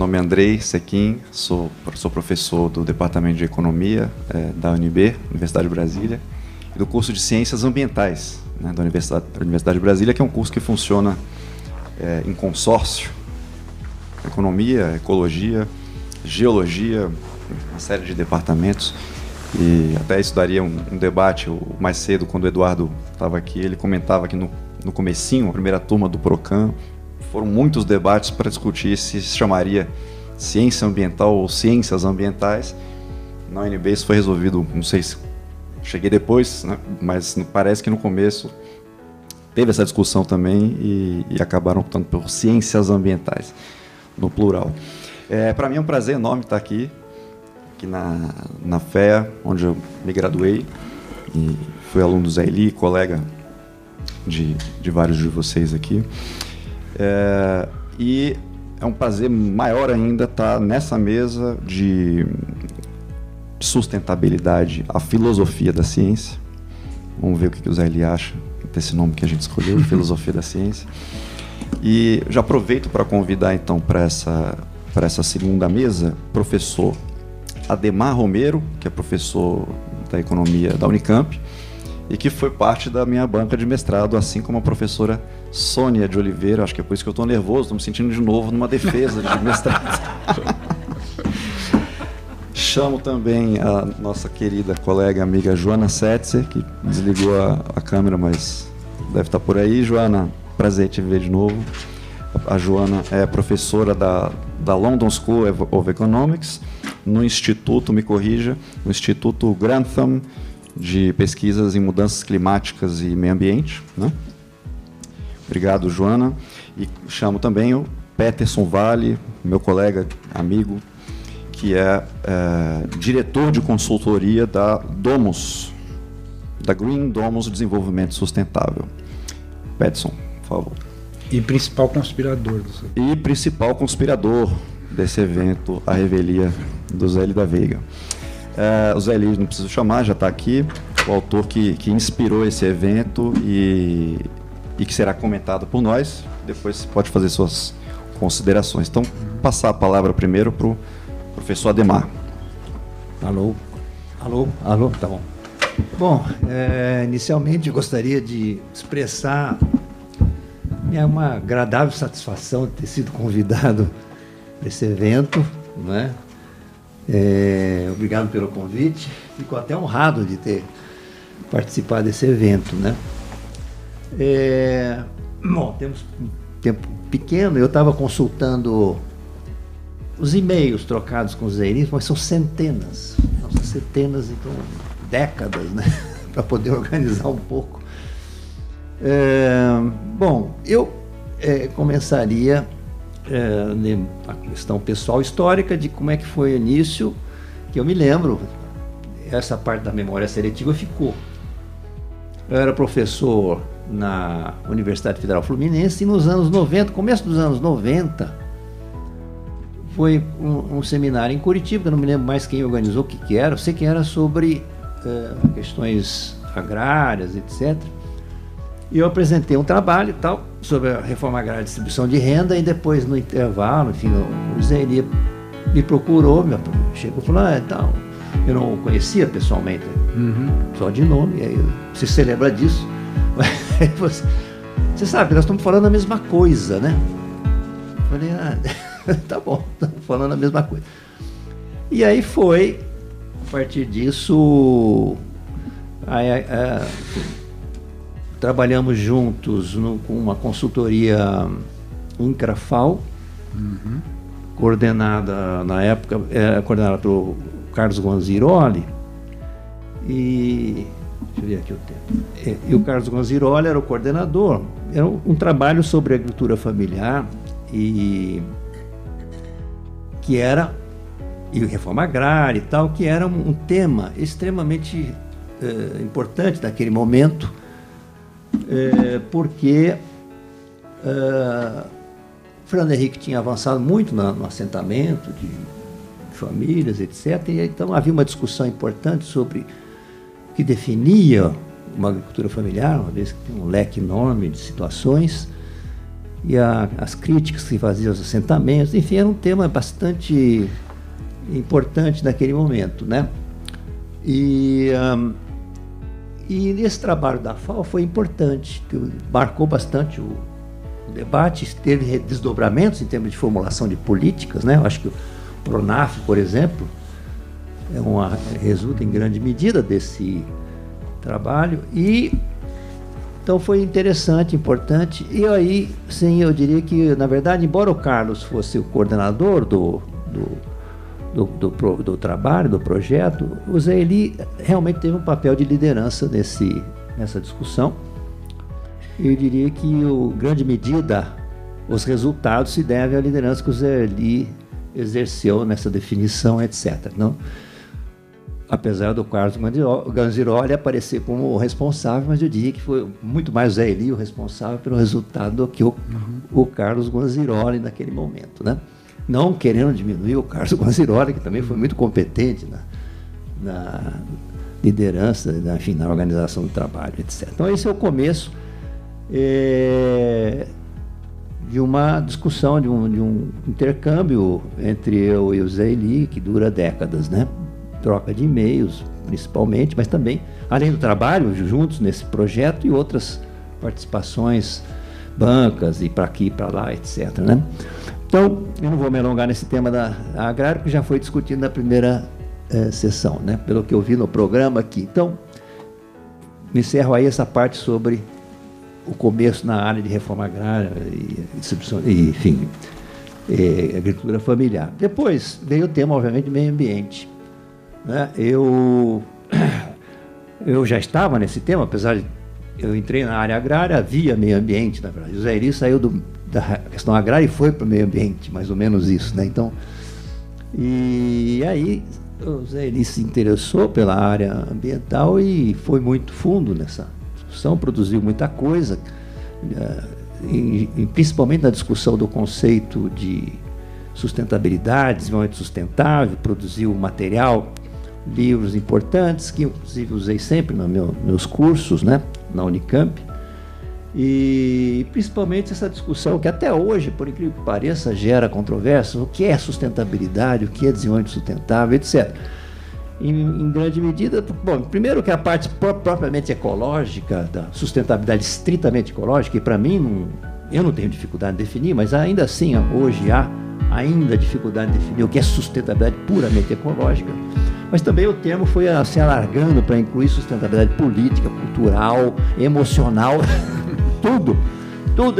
nome é Andrei Sequim, sou professor do Departamento de Economia da UNB, Universidade de Brasília, e do curso de Ciências Ambientais, né, da Universidade de Brasília, que é um curso que funciona em consórcio, economia, ecologia, geologia, uma série de departamentos, e até isso daria um debate mais cedo, quando o Eduardo estava aqui, ele comentava que no comecinho, a primeira turma do PROCAN, foram muitos debates para discutir se chamaria ciência ambiental ou ciências ambientais. Na UNB isso foi resolvido, não sei se cheguei depois, né, mas parece que no começo teve essa discussão também e acabaram optando por ciências ambientais, no plural. Para mim é um prazer enorme estar aqui na FEA, onde eu me graduei, e fui aluno do Zé Eli, colega de vários de vocês aqui. E é um prazer maior ainda estar nessa mesa de sustentabilidade, a filosofia da ciência. Vamos ver o que o Zé Eli acha desse nome que a gente escolheu, filosofia da ciência. E já aproveito para convidar então para essa segunda mesa, professor Ademar Romero, que é professor da economia da Unicamp e que foi parte da minha banca de mestrado, assim como a professora Sônia de Oliveira. Acho que é por isso que eu estou nervoso, estou me sentindo de novo numa defesa de mestrado. Chamo também a nossa querida colega, amiga Joana Setzer, que desligou a câmera, mas deve estar por aí. Joana, prazer te ver de novo. A Joana é professora da London School of Economics, no Instituto, me corrija, no Instituto Grantham de Pesquisas em Mudanças Climáticas e Meio Ambiente, né? Obrigado, Joana. E chamo também o Peterson Vale, meu colega, amigo, que é diretor de consultoria da Domus, da Green Domus Desenvolvimento Sustentável. Peterson, por favor. E principal conspirador. E principal conspirador desse evento, a revelia do Zé Eli da Veiga. O Zé Eli, não preciso chamar, já está aqui, o autor que inspirou esse evento e que será comentado por nós. Depois você pode fazer suas considerações. Então, passar a palavra primeiro para o professor Ademar. Alô, tá bom. Bom, inicialmente eu gostaria de expressar uma agradável satisfação de ter sido convidado para esse evento, né? Obrigado pelo convite. Fico até honrado de ter participado desse evento, né? Bom, temos um tempo pequeno. Eu estava consultando os e-mails trocados com os Zé Eli, mas são centenas, então décadas, né? Para poder organizar um pouco. Bom, eu começaria a questão pessoal histórica de como é que foi o início, que eu me lembro, essa parte da memória seletiva ficou. Eu era professor na Universidade Federal Fluminense e nos anos 90, começo dos anos 90, foi um seminário em Curitiba, que eu não me lembro mais quem organizou, o que era, eu sei que era sobre questões agrárias, etc. E eu apresentei um trabalho e tal, sobre a reforma agrária e distribuição de renda, e depois, no intervalo, enfim, o Zé Eli me procurou, chegou e falou, então, eu não o conhecia pessoalmente, só de nome, aí você se lembra disso? Aí você sabe, nós estamos falando a mesma coisa, né? Eu falei, tá bom, estamos falando a mesma coisa. E aí foi, a partir disso, trabalhamos juntos com uma consultoria Incrafal, coordenada, na época, coordenada pelo Carlos Gonziroli, e deixa eu ver aqui o tempo. E o Carlos Gonziroli era o coordenador. Era um trabalho sobre agricultura familiar e reforma agrária e tal, que era um tema extremamente importante naquele momento, porque Fernando Henrique tinha avançado muito no assentamento de famílias, etc. E então havia uma discussão importante sobre o que definia uma agricultura familiar, uma vez que tem um leque enorme de situações. e as críticas que faziam aos assentamentos, enfim, era um tema bastante importante naquele momento, né? E nesse trabalho da FAO foi importante, que marcou bastante o debate, teve desdobramentos em termos de formulação de políticas, né? Eu acho que o PRONAF, por exemplo, resulta em grande medida desse trabalho, e então foi interessante, importante. E aí, sim, eu diria que, na verdade, embora o Carlos fosse o coordenador do trabalho, do projeto, o Zé Eli realmente teve um papel de liderança nessa discussão. Eu diria que, em grande medida, os resultados se devem à liderança que o Zé Eli exerceu nessa definição, etc. Não? Apesar do Carlos Ganziroli aparecer como o responsável, mas eu diria que foi muito mais o Zé Eli o responsável pelo resultado do que o Carlos Ganziroli naquele momento, né? Não querendo diminuir o Carlos Ganziroli, que também foi muito competente na liderança, enfim, na organização do trabalho, etc. Então, esse é o começo de uma discussão, de um intercâmbio entre eu e o Zé Eli, que dura décadas, né? Troca de e-mails, principalmente, mas também, além do trabalho, juntos nesse projeto e outras participações, bancas e para aqui e para lá, etc., né? Então, eu não vou me alongar nesse tema da agrária, que já foi discutido na primeira sessão, né? Pelo que eu vi no programa aqui. Então, me encerro aí essa parte sobre o começo na área de reforma agrária e distribuição, enfim, agricultura familiar. Depois veio o tema, obviamente, de meio ambiente. Né? Eu já estava nesse tema, apesar de eu entrei na área agrária, havia meio ambiente, na verdade. O Zé Eli saiu da questão agrária e foi para o meio ambiente, mais ou menos isso, né? Então, e aí o Zé Eli se interessou pela área ambiental e foi muito fundo nessa discussão, produziu muita coisa, principalmente na discussão do conceito de sustentabilidade, desenvolvimento sustentável, produziu material, livros importantes, que inclusive usei sempre nos meus cursos, né, na Unicamp, e principalmente essa discussão que até hoje, por incrível que pareça, gera controvérsia, o que é sustentabilidade, o que é desenvolvimento sustentável, etc. Em grande medida, bom, primeiro que a parte propriamente ecológica, da sustentabilidade estritamente ecológica, e para mim, eu não tenho dificuldade de definir, mas ainda assim, hoje há ainda dificuldade de definir o que é sustentabilidade puramente ecológica. Mas também o termo foi se alargando para incluir sustentabilidade política, cultural, emocional, tudo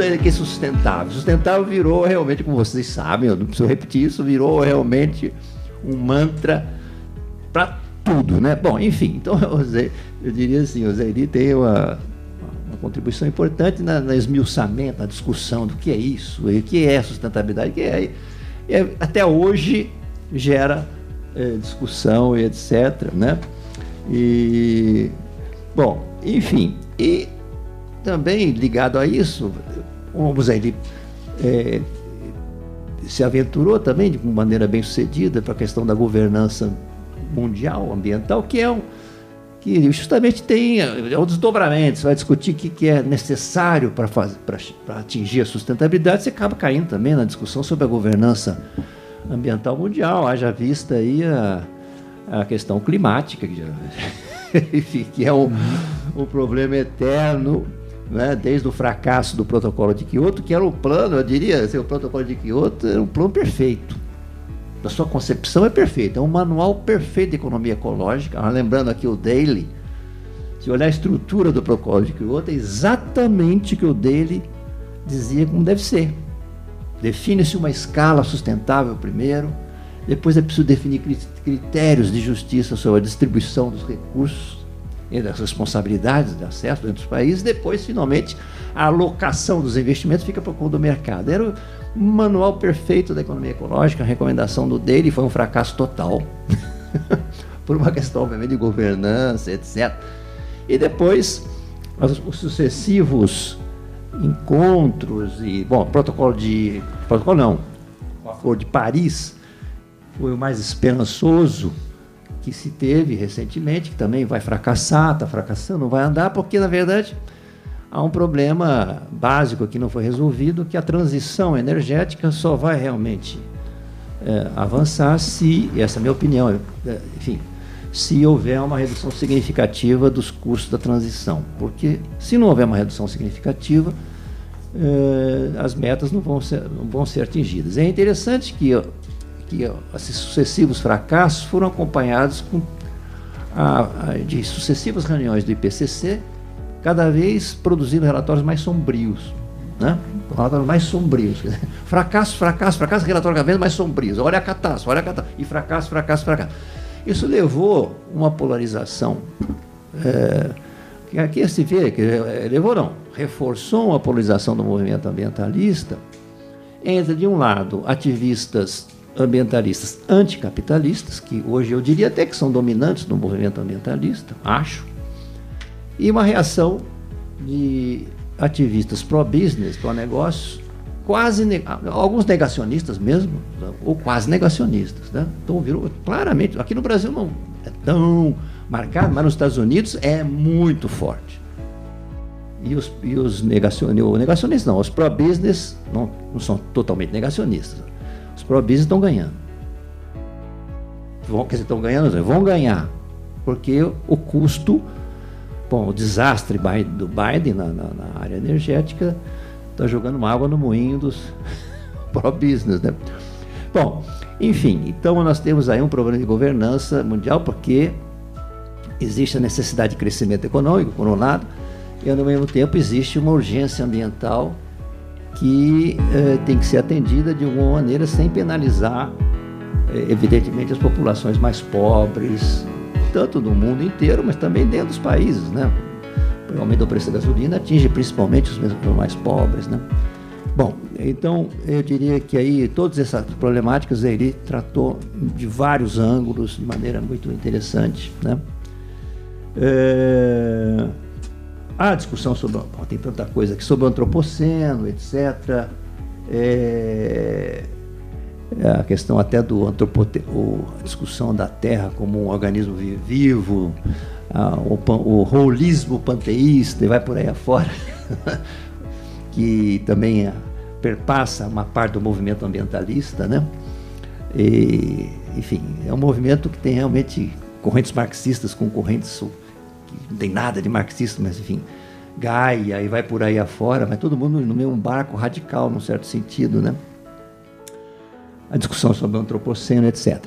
é que é sustentável. Sustentável virou realmente, como vocês sabem, eu não preciso repetir isso, virou realmente um mantra para tudo, né? Bom, enfim, então eu diria assim, o Zé Eli tem uma contribuição importante no esmiuçamento, na discussão do que é isso, e o que é sustentabilidade, até hoje gera discussão e etc., né? E, bom, enfim, e também ligado a isso, o Zé Eli se aventurou também de maneira bem sucedida para a questão da governança mundial, ambiental, que justamente tem um desdobramento. Você vai discutir o que é necessário para atingir a sustentabilidade, você acaba caindo também na discussão sobre a governança ambiental mundial, haja vista aí a questão climática, que é um problema eterno, né? Desde o fracasso do protocolo de Kyoto, que era um plano, eu diria, o protocolo de Kyoto era um plano perfeito. A sua concepção é perfeita, é um manual perfeito de economia ecológica. Lembrando aqui o Daly, se olhar a estrutura do protocolo de Kyoto, é exatamente o que o Daly dizia como deve ser. Define-se uma escala sustentável primeiro, depois é preciso definir critérios de justiça sobre a distribuição dos recursos e das responsabilidades de acesso dentro dos países, depois, finalmente, a alocação dos investimentos fica para o conta do mercado. Era um manual perfeito da economia ecológica, a recomendação do Daly foi um fracasso total, por uma questão, obviamente, de governança, etc. E depois, os sucessivos encontros e, bom, o Acordo de Paris foi o mais esperançoso que se teve recentemente, que também vai fracassar, está fracassando, não vai andar, porque, na verdade, há um problema básico que não foi resolvido, que a transição energética só vai realmente avançar se, essa é a minha opinião, enfim, se houver uma redução significativa dos custos da transição. Porque se não houver uma redução significativa, as metas não vão ser atingidas. É interessante que esses sucessivos fracassos foram acompanhados de sucessivas reuniões do IPCC, cada vez produzindo relatórios mais sombrios, né? Relatórios mais sombrios. Fracasso, relatório cada vez mais sombrios. Olha a catástrofe, e fracasso. Isso levou uma polarização, que aqui se vê, reforçou uma polarização do movimento ambientalista entre, de um lado, ativistas ambientalistas anticapitalistas, que hoje eu diria até que são dominantes no movimento ambientalista, acho, e uma reação de ativistas pró-business, pró-negócios, alguns negacionistas mesmo, ou quase negacionistas, né? Então, virou claramente, aqui no Brasil não é tão marcado, mas nos Estados Unidos é muito forte. E os negacionistas não, os pró-business não são totalmente negacionistas. Os pró-business estão ganhando. Estão ganhando, vão ganhar, porque o custo, o desastre do Biden na área energética está jogando uma água no moinho dos pró-business, né? Bom, enfim, então nós temos aí um problema de governança mundial, porque existe a necessidade de crescimento econômico, por um lado, e ao mesmo tempo existe uma urgência ambiental que tem que ser atendida de alguma maneira sem penalizar, evidentemente, as populações mais pobres, tanto no mundo inteiro, mas também dentro dos países, né? O aumento do preço da gasolina atinge principalmente os mais pobres, né? Bom, então eu diria que aí todas essas problemáticas ele tratou de vários ângulos, de maneira muito interessante, né? A discussão sobre, tem tanta coisa aqui, sobre o antropoceno, etc. A questão até a discussão da Terra como um organismo vivo, o holismo panteísta, e vai por aí afora, que também perpassa uma parte do movimento ambientalista, né? Enfim, é um movimento que tem realmente correntes marxistas com correntes que não tem nada de marxista, mas enfim, Gaia, e vai por aí afora, mas todo mundo no mesmo barco radical, num certo sentido, né? A discussão sobre o antropoceno, etc.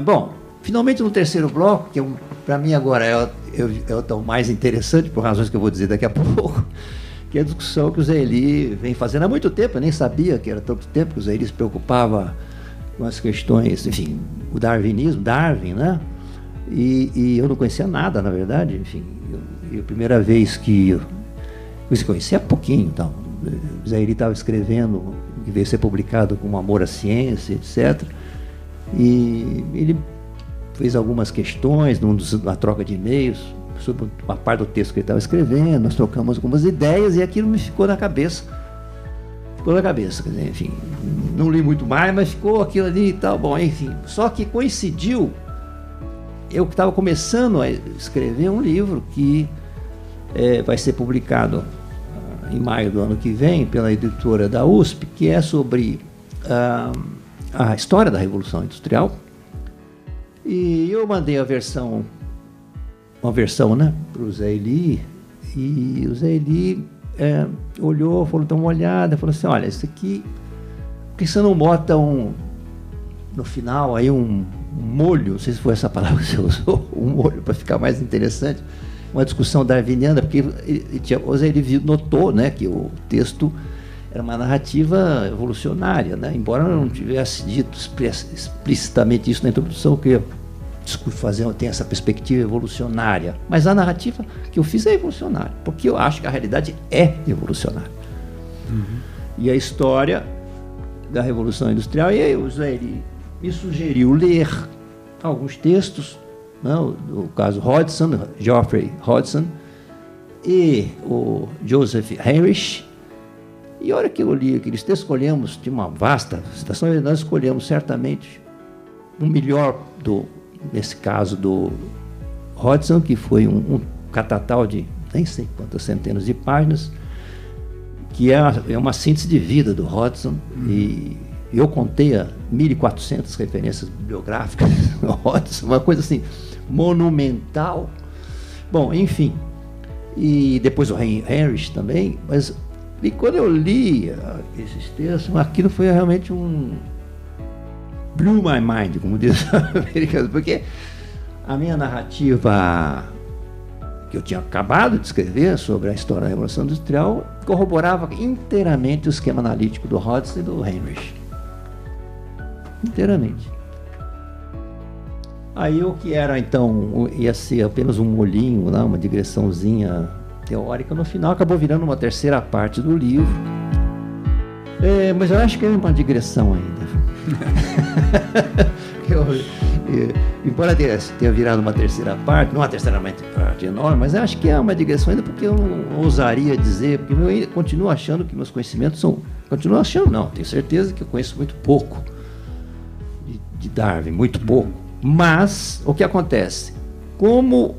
Bom, finalmente no terceiro bloco, que para mim agora é o mais interessante, por razões que eu vou dizer daqui a pouco, que é a discussão que o Zé Eli vem fazendo há muito tempo. Eu nem sabia que era tanto tempo que o Zé Eli se preocupava com as questões, enfim, o darwinismo, Darwin, né? E eu não conhecia nada, na verdade, enfim. A primeira vez que eu conhecia há pouquinho, então, o Zé Eli estava escrevendo, que veio ser publicado com Amor à Ciência, etc. E ele fez algumas questões na troca de e-mails sobre uma parte do texto que ele estava escrevendo, nós trocamos algumas ideias e aquilo me ficou na cabeça. Quer dizer, enfim, não li muito mais, mas ficou aquilo ali e tal, bom, enfim. Só que coincidiu, eu estava começando a escrever um livro que vai ser publicado em maio do ano que vem pela editora da USP, que é sobre a história da Revolução Industrial. E eu mandei uma versão, né, para o Zé Eli, e o Zé Eli olhou, falou, dá uma olhada, falou assim, olha, isso aqui, por que você não bota no final aí um molho, não sei se foi essa palavra que você usou, um molho para ficar mais interessante, uma discussão darwiniana, porque o Zé Eli notou, né, que o texto era uma narrativa evolucionária, né, embora não tivesse dito explicitamente isso na introdução, que tem essa perspectiva evolucionária, mas a narrativa que eu fiz é evolucionária, porque eu acho que a realidade é evolucionária. E a história da Revolução Industrial, e aí o Zé Eli me sugeriu ler alguns textos, né, o caso Geoffrey Hodgson e o Joseph Henrich, e a hora que eu li aqueles textos, escolhemos, de uma vasta citação, nós escolhemos certamente o melhor nesse caso do Hodgson, que foi um catatal da nem sei quantas centenas de páginas, que é uma síntese de vida do Hodgson, e eu contei 1.400 referências bibliográficas do Hodgson, uma coisa assim, monumental. Bom, enfim, e depois o Heinrich também, mas e quando eu li esses textos, aquilo foi realmente blew my mind, como diz os americanos, porque a minha narrativa que eu tinha acabado de escrever sobre a história da Revolução Industrial corroborava inteiramente o esquema analítico do Hodgson e do Heinrich. Inteiramente. Aí o que era então, ia ser apenas um molhinho, né, uma digressãozinha teórica, no final acabou virando uma terceira parte do livro. Mas eu acho que é uma digressão ainda. Embora tenha virado uma terceira parte, não uma terceira parte enorme, mas eu acho que é uma digressão ainda, porque eu não ousaria dizer, porque eu continuo achando que meus conhecimentos são... Continuo achando, não, tenho certeza que eu conheço muito pouco de Darwin, muito pouco. Mas o que acontece? Como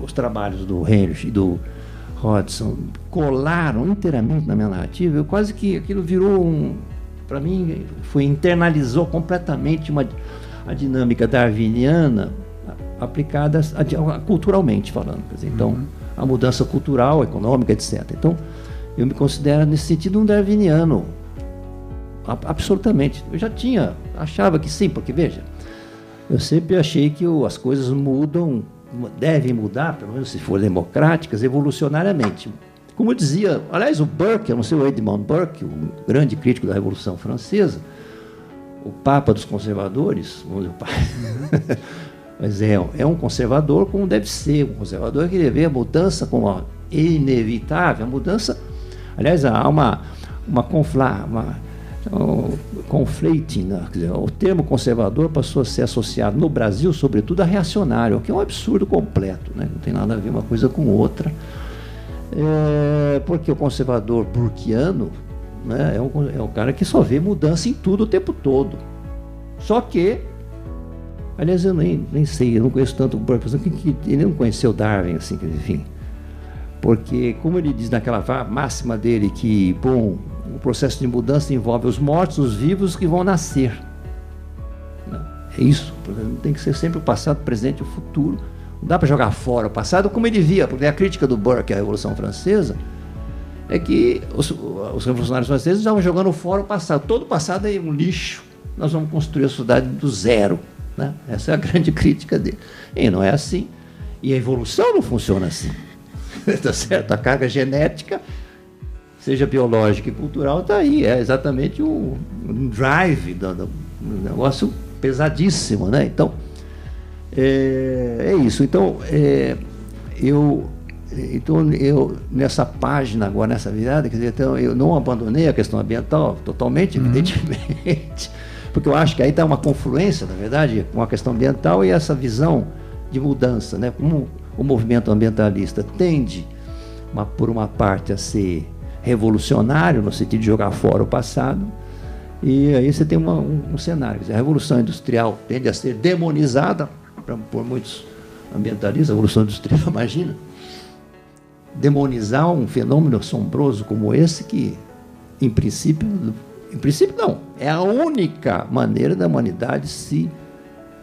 os trabalhos do Heinrich e do Hodgson colaram inteiramente na minha narrativa, eu quase que aquilo virou para mim, internalizou completamente a dinâmica darwiniana aplicada culturalmente falando. Quer dizer, então, a mudança cultural, econômica, etc. Então, eu me considero nesse sentido um darwiniano, absolutamente. Eu achava que sim, porque veja, eu sempre achei que as coisas mudam, devem mudar, pelo menos se for democráticas, evolucionariamente. Como dizia, aliás, o Burke, eu não sei, o Edmund Burke, o grande crítico da Revolução Francesa, o Papa dos conservadores, mas é um conservador como deve ser, um conservador que vê a mudança como inevitável, a mudança, aliás, há uma conflating, né? Quer dizer, o termo conservador passou a ser associado no Brasil, sobretudo, a reacionário, o que é um absurdo completo, né? Não tem nada a ver uma coisa com outra, porque o conservador burkeano, né, é um cara que só vê mudança em tudo o tempo todo. Só que, aliás, eu nem sei, eu não conheço tanto o Burke, ele não conheceu Darwin, assim, enfim, porque, como ele diz naquela máxima dele, que, bom, o processo de mudança envolve os mortos, os vivos que vão nascer. É isso, tem que ser sempre o passado, o presente e o futuro. Não dá para jogar fora o passado, como ele via, porque a crítica do Burke à Revolução Francesa é que os revolucionários franceses estavam jogando fora o passado. Todo o passado é um lixo, nós vamos construir a sociedade do zero, né? Essa é a grande crítica dele. E não é assim. E a evolução não funciona assim. Tá certo? A carga genética, seja biológica e cultural, está aí. É exatamente um drive, um negócio pesadíssimo, né? Então, é isso. Então, eu, nessa página agora, nessa virada, quer dizer, então, eu não abandonei a questão ambiental totalmente, evidentemente, porque eu acho que aí está uma confluência, na verdade, com a questão ambiental e essa visão de mudança, né? Como o movimento ambientalista tende, por uma parte, a ser revolucionário, no sentido de jogar fora o passado, e aí você tem um cenário, quer dizer, a Revolução Industrial tende a ser demonizada por muitos ambientalistas. A Revolução Industrial, imagina, demonizar um fenômeno assombroso como esse, que, em princípio não, é a única maneira da humanidade se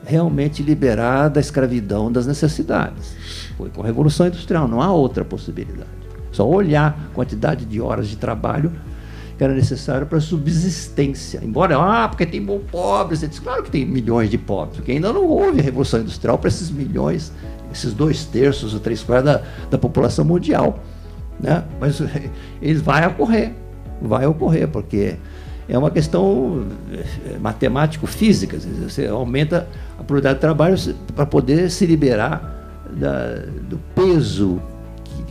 realmente liberar da escravidão das necessidades. Foi com a Revolução Industrial, não há outra possibilidade. Só olhar a quantidade de horas de trabalho que era necessário para a subsistência. Embora, porque tem pobres, claro que tem milhões de pobres, porque ainda não houve a Revolução Industrial para esses milhões, esses 2/3 ou 3/4 da população mundial, né? Mas ele vai ocorrer, porque é uma questão matemático-física. Você aumenta a produtividade de trabalho para poder se liberar do peso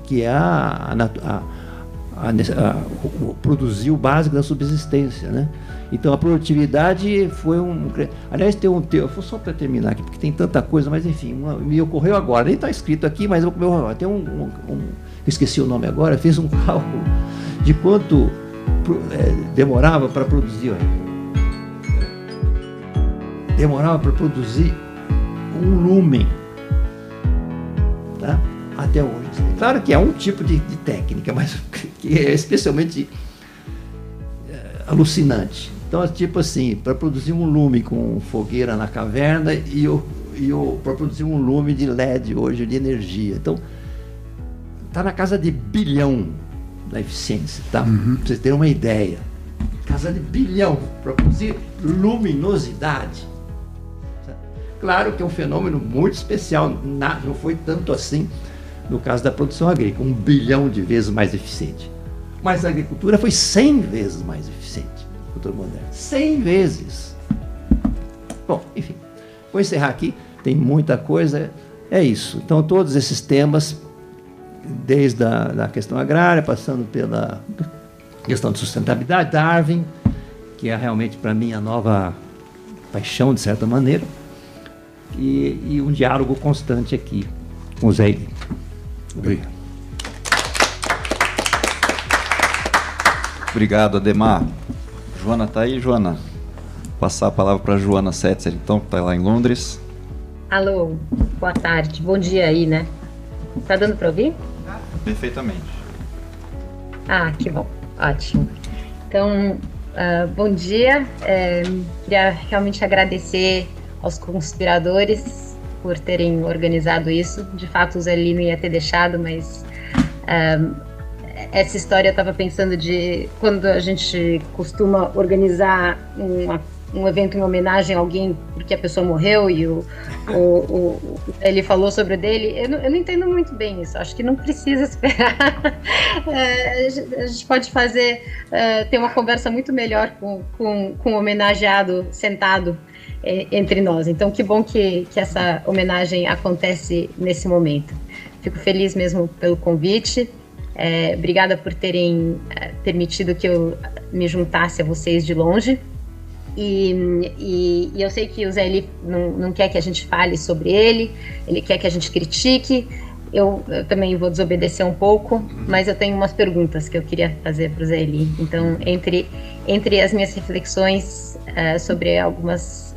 que é produzir o básico da subsistência, né? Então a produtividade foi aliás, só para terminar aqui, porque tem tanta coisa, mas enfim, me ocorreu agora, nem está escrito aqui, mas tem eu esqueci o nome agora, fiz um cálculo de quanto demorava para produzir. Demorava para produzir um lúmen, tá? até hoje. Claro que é um tipo de técnica, mas que é especialmente alucinante. Então, tipo assim, para produzir um lume com fogueira na caverna para produzir um lume de LED hoje de energia. Então, está na casa de bilhão da eficiência, tá? Para vocês terem uma ideia. Casa de bilhão para produzir luminosidade. Claro que é um fenômeno muito especial, não foi tanto assim no caso da produção agrícola, 1 bilhão de vezes mais eficiente. Mas a agricultura foi 100 vezes mais eficiente, a agricultura moderna. 100 vezes. Bom, enfim, vou encerrar aqui, tem muita coisa, é isso. Então, todos esses temas, desde a questão agrária, passando pela questão de sustentabilidade, Darwin, que é realmente para mim a nova paixão, de certa maneira, e um diálogo constante aqui com o Zé Eli. Obrigado. Obrigado, Ademar. Joana está aí, Joana? Vou passar a palavra para a Joana Setzer, então, que está lá em Londres. Alô, boa tarde, bom dia aí, né? Tá dando para ouvir? Perfeitamente. Ah, que bom, ótimo. Então, bom dia. Queria realmente agradecer aos conspiradores por terem organizado isso. De fato, o Zé Eli não ia ter deixado, mas essa história eu estava pensando de quando a gente costuma organizar um evento em homenagem a alguém porque a pessoa morreu e ele falou sobre o dele. Eu não entendo muito bem isso, acho que não precisa esperar. A gente pode ter uma conversa muito melhor com o homenageado sentado entre nós. Então, que bom que essa homenagem acontece nesse momento. Fico feliz mesmo pelo convite. Obrigada por terem permitido que eu me juntasse a vocês de longe. E eu sei que o Zé Eli não quer que a gente fale sobre ele quer que a gente critique. Eu também vou desobedecer um pouco, mas eu tenho umas perguntas que eu queria fazer para o Zé Eli. Então, entre as minhas reflexões sobre algumas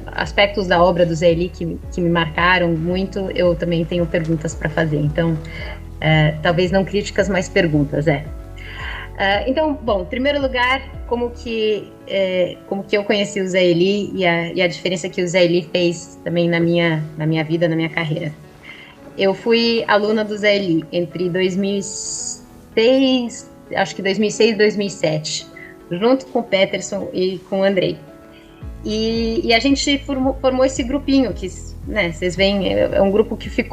aspectos da obra do Zé Eli que me marcaram muito, eu também tenho perguntas para fazer. Então, talvez não críticas, mas perguntas, Então, bom, em primeiro lugar, como que eu conheci o Zé Eli e a diferença que o Zé Eli fez também na minha vida, na minha carreira. Eu fui aluna do Zé Eli entre 2006 e 2007, junto com o Peterson e com o Andrei. E a gente formou esse grupinho que, né, vocês veem, é um grupo que se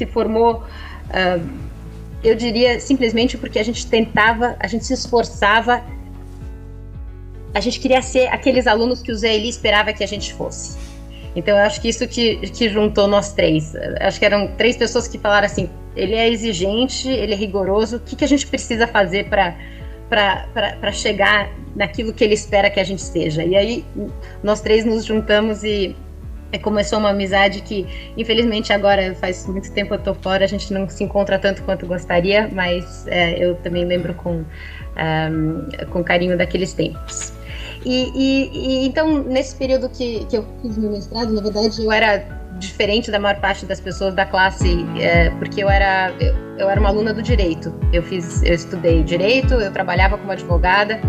formou, eu diria, simplesmente porque a gente se esforçava, a gente queria ser aqueles alunos que o Zé Eli esperava que a gente fosse. Então, eu acho que isso que juntou nós três. Acho que eram 3 pessoas que falaram assim, ele é exigente, ele é rigoroso, o que a gente precisa fazer para chegar naquilo que ele espera que a gente seja. E aí, nós 3 nos juntamos e começou uma amizade que, infelizmente, agora faz muito tempo eu tô fora, a gente não se encontra tanto quanto gostaria, mas eu também lembro com carinho daqueles tempos. Então, nesse período que eu fiz meu mestrado, na verdade, eu era diferente da maior parte das pessoas da classe, porque eu era uma aluna do direito. Eu estudei direito, eu trabalhava como advogada,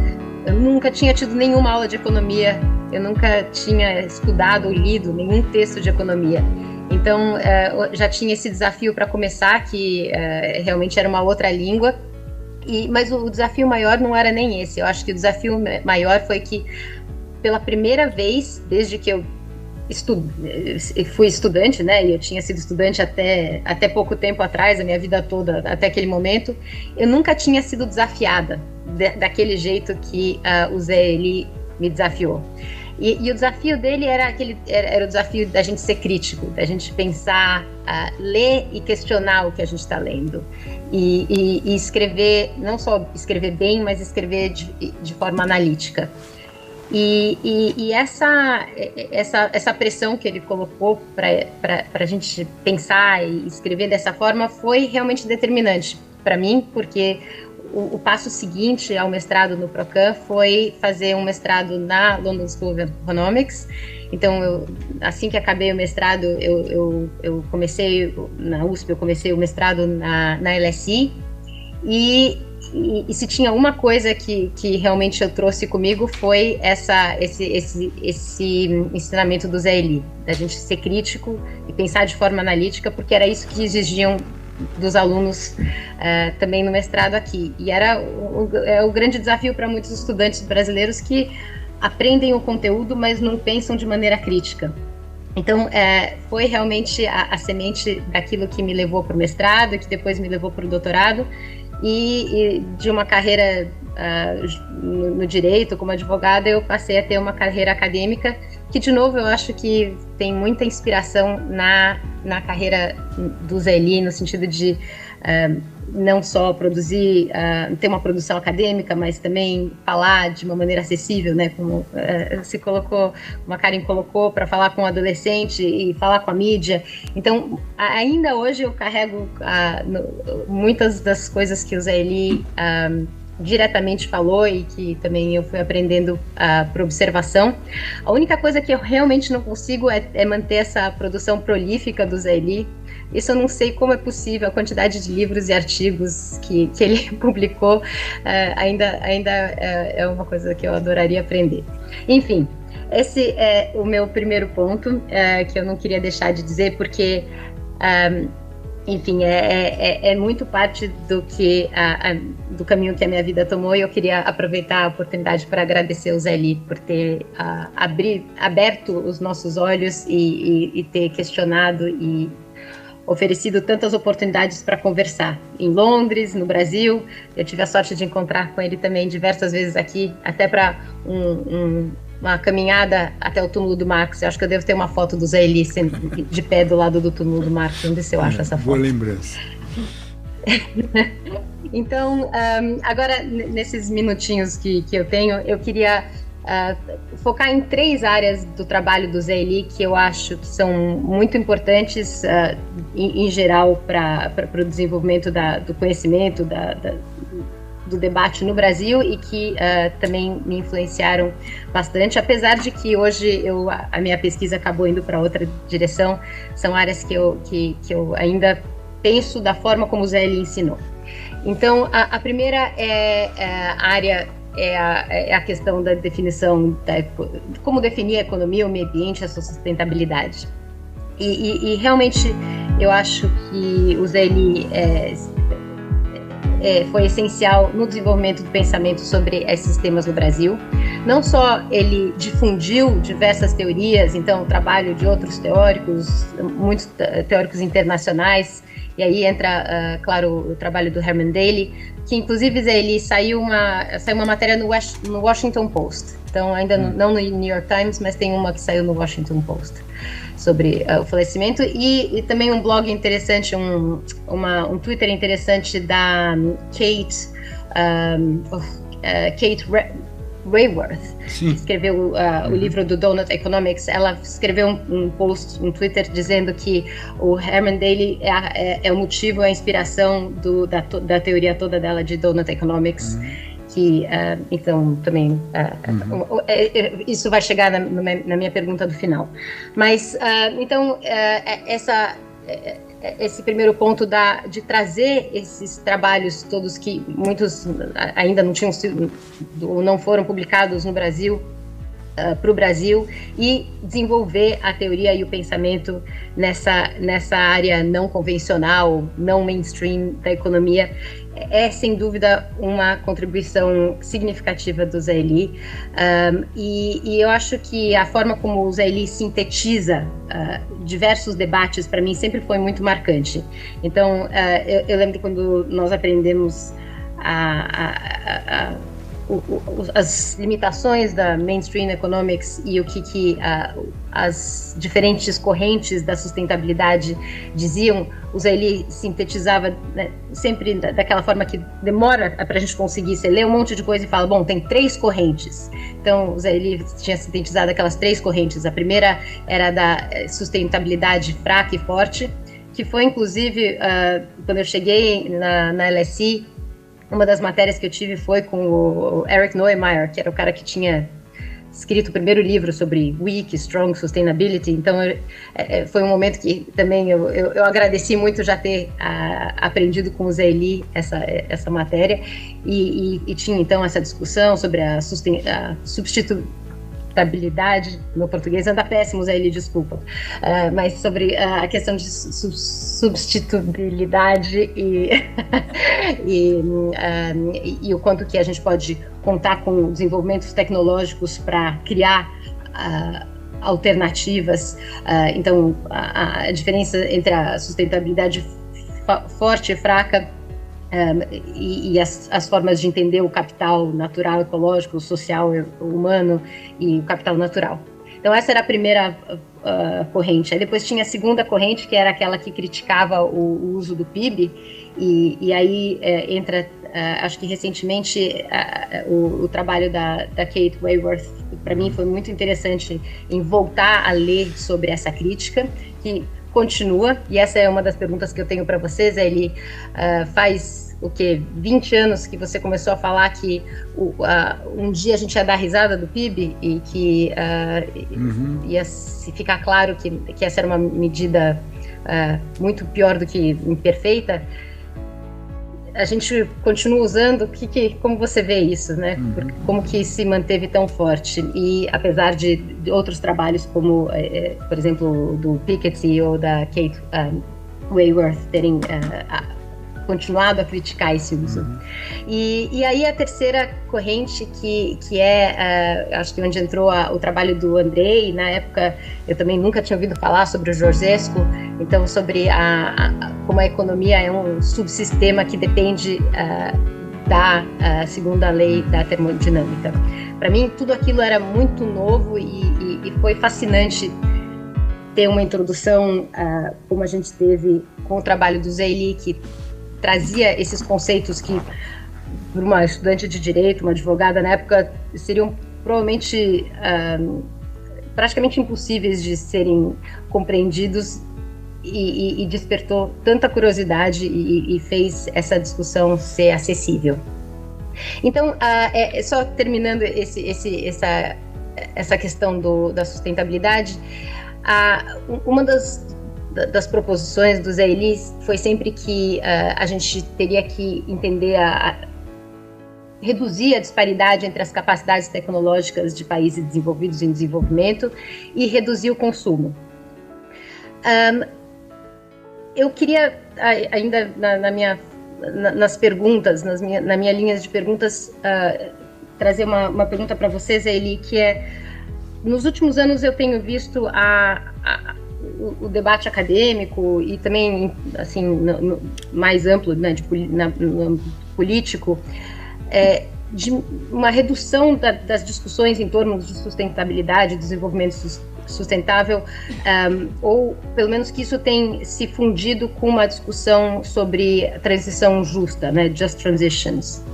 eu nunca tinha tido nenhuma aula de economia, eu nunca tinha estudado ou lido nenhum texto de economia. Então, já tinha esse desafio para começar, que realmente era uma outra língua. Mas o desafio maior não era nem esse. Eu acho que o desafio maior foi que, pela primeira vez, desde que eu fui estudante, né, e eu tinha sido estudante até pouco tempo atrás, a minha vida toda, até aquele momento, eu nunca tinha sido desafiada daquele jeito que o Zé Eli me desafiou. E o desafio dele era o desafio da gente ser crítico, da gente pensar, ler e questionar o que a gente está lendo. E escrever, não só escrever bem, mas escrever de forma analítica. E essa pressão que ele colocou para a gente pensar e escrever dessa forma foi realmente determinante para mim, porque o passo seguinte ao mestrado no Procam foi fazer um mestrado na London School of Economics, Então, assim que acabei o mestrado, eu comecei na USP, eu comecei o mestrado na LSI, e se tinha uma coisa que realmente eu trouxe comigo foi esse ensinamento do Zé Eli, da gente ser crítico e pensar de forma analítica, porque era isso que exigiam dos alunos também no mestrado aqui. E era o grande desafio para muitos estudantes brasileiros que aprendem o conteúdo, mas não pensam de maneira crítica. Então, foi realmente a semente daquilo que me levou para o mestrado, que depois me levou para o doutorado, e de uma carreira no direito, como advogada, eu passei a ter uma carreira acadêmica, que, de novo, eu acho que tem muita inspiração na carreira do Zé Eli, no sentido de não só produzir, ter uma produção acadêmica, mas também falar de uma maneira acessível, né? Como a Karen colocou, para falar com o adolescente e falar com a mídia. Então, ainda hoje eu carrego muitas das coisas que o Zé Eli diretamente falou e que também eu fui aprendendo por observação. A única coisa que eu realmente não consigo é manter essa produção prolífica do Zé Eli. Isso eu não sei como é possível, a quantidade de livros e artigos que ele publicou ainda é uma coisa que eu adoraria aprender. Enfim, esse é o meu primeiro ponto, que eu não queria deixar de dizer, porque enfim, é muito parte do caminho que a minha vida tomou, e eu queria aproveitar a oportunidade para agradecer o Zé Eli por ter aberto os nossos olhos e ter questionado e oferecido tantas oportunidades para conversar em Londres, no Brasil. Eu tive a sorte de encontrar com ele também diversas vezes aqui, até para uma caminhada até o túmulo do Marx. Eu acho que eu devo ter uma foto do Zé Eli de pé do lado do túmulo do Marx. Vamos ver se eu acho essa foto. Boa lembrança. Então, agora, nesses minutinhos que eu tenho, eu queria focar em 3 áreas do trabalho do Zé Eli que eu acho que são muito importantes, em geral, para o desenvolvimento do conhecimento, do debate no Brasil, e que também me influenciaram bastante, apesar de que hoje a minha pesquisa acabou indo para outra direção. São áreas que eu ainda penso da forma como o Zé Eli ensinou. Então, a primeira área é a questão da definição de como definir a economia, o meio ambiente, a sua sustentabilidade. E realmente eu acho que o Zé Eli foi essencial no desenvolvimento do pensamento sobre esses temas no Brasil. Não só ele difundiu diversas teorias, então o trabalho de outros teóricos, muitos teóricos internacionais, e aí entra, claro, o trabalho do Herman Daly, que inclusive ele saiu uma matéria no Washington Post, então ainda não no New York Times, mas tem uma que saiu no Washington Post sobre o falecimento, e também um blog interessante, um Twitter interessante da Kate Raworth, que escreveu o livro do Doughnut Economics. Ela escreveu um post, um Twitter, dizendo que o Herman Daly é o motivo, a inspiração da teoria toda dela de Doughnut Economics, que então também isso vai chegar na minha pergunta do final. Mas então esse primeiro ponto de trazer esses trabalhos todos, que muitos ainda não tinham sido ou não foram publicados no Brasil, para o Brasil, e desenvolver a teoria e o pensamento nessa área não convencional, não mainstream da economia, é sem dúvida uma contribuição significativa do Zé Eli, e eu acho que a forma como o Zé Eli sintetiza diversos debates, para mim, sempre foi muito marcante. Então, eu lembro quando nós aprendemos as limitações da mainstream economics e o que as diferentes correntes da sustentabilidade diziam. O Zé Eli sintetizava, né, sempre daquela forma que demora para a gente conseguir. Você lê um monte de coisa e fala, bom, tem 3 correntes. Então, o Zé Eli tinha sintetizado aquelas 3 correntes. A primeira era da sustentabilidade fraca e forte, que foi, inclusive, quando eu cheguei na LSI, uma das matérias que eu tive foi com o Eric Neumeyer, que era o cara que tinha escrito o primeiro livro sobre Weak, Strong Sustainability, então foi um momento que também eu agradeci muito já ter aprendido com o Zé Eli essa matéria, e tinha então essa discussão sobre a substitutabilidade, meu português anda péssimo, Zé Eli, desculpa, mas sobre a questão de substituibilidade e o quanto que a gente pode contar com desenvolvimentos tecnológicos para criar alternativas. Então, a diferença entre a sustentabilidade forte e fraca e as formas de entender o capital natural, ecológico, social, humano e o capital natural. Então, essa era a primeira corrente. Aí depois tinha a segunda corrente, que era aquela que criticava o uso do PIB, e aí entra, acho que recentemente, o trabalho da Kate Raworth, para mim foi muito interessante em voltar a ler sobre essa crítica, que continua, e essa é uma das perguntas que eu tenho para vocês. Ele faz o que 20 anos que você começou a falar que um dia a gente ia dar risada do PIB e que ia se ficar claro que essa era uma medida muito pior do que imperfeita. A gente continua usando. Como você vê isso, né? Como que se manteve tão forte? E apesar de outros trabalhos como, por exemplo, do Piketty ou da Kate Raworth terem continuado a criticar esse uso. E aí a terceira corrente, que é, acho que onde entrou o trabalho do Andrei, na época eu também nunca tinha ouvido falar sobre o Georgescu, então sobre como a economia é um subsistema que depende da segunda lei da termodinâmica. Para mim, tudo aquilo era muito novo e foi fascinante ter uma introdução como a gente teve com o trabalho do Zé Eli, que trazia esses conceitos que, para uma estudante de direito, uma advogada na época, seriam provavelmente praticamente impossíveis de serem compreendidos, e despertou tanta curiosidade e fez essa discussão ser acessível. Então, só terminando essa questão da sustentabilidade, uma das proposições do Zé Eli foi sempre que a gente teria que entender reduzir a disparidade entre as capacidades tecnológicas de países desenvolvidos e em desenvolvimento e reduzir o consumo. Eu queria ainda nas perguntas, na minha linha de perguntas, trazer uma pergunta para você, Zé Eli, que é: nos últimos anos eu tenho visto o debate acadêmico e também, assim, mais amplo, né, no político, de uma redução das discussões em torno de sustentabilidade, desenvolvimento sustentável, ou pelo menos que isso tem se fundido com uma discussão sobre transição justa, né, just transitions.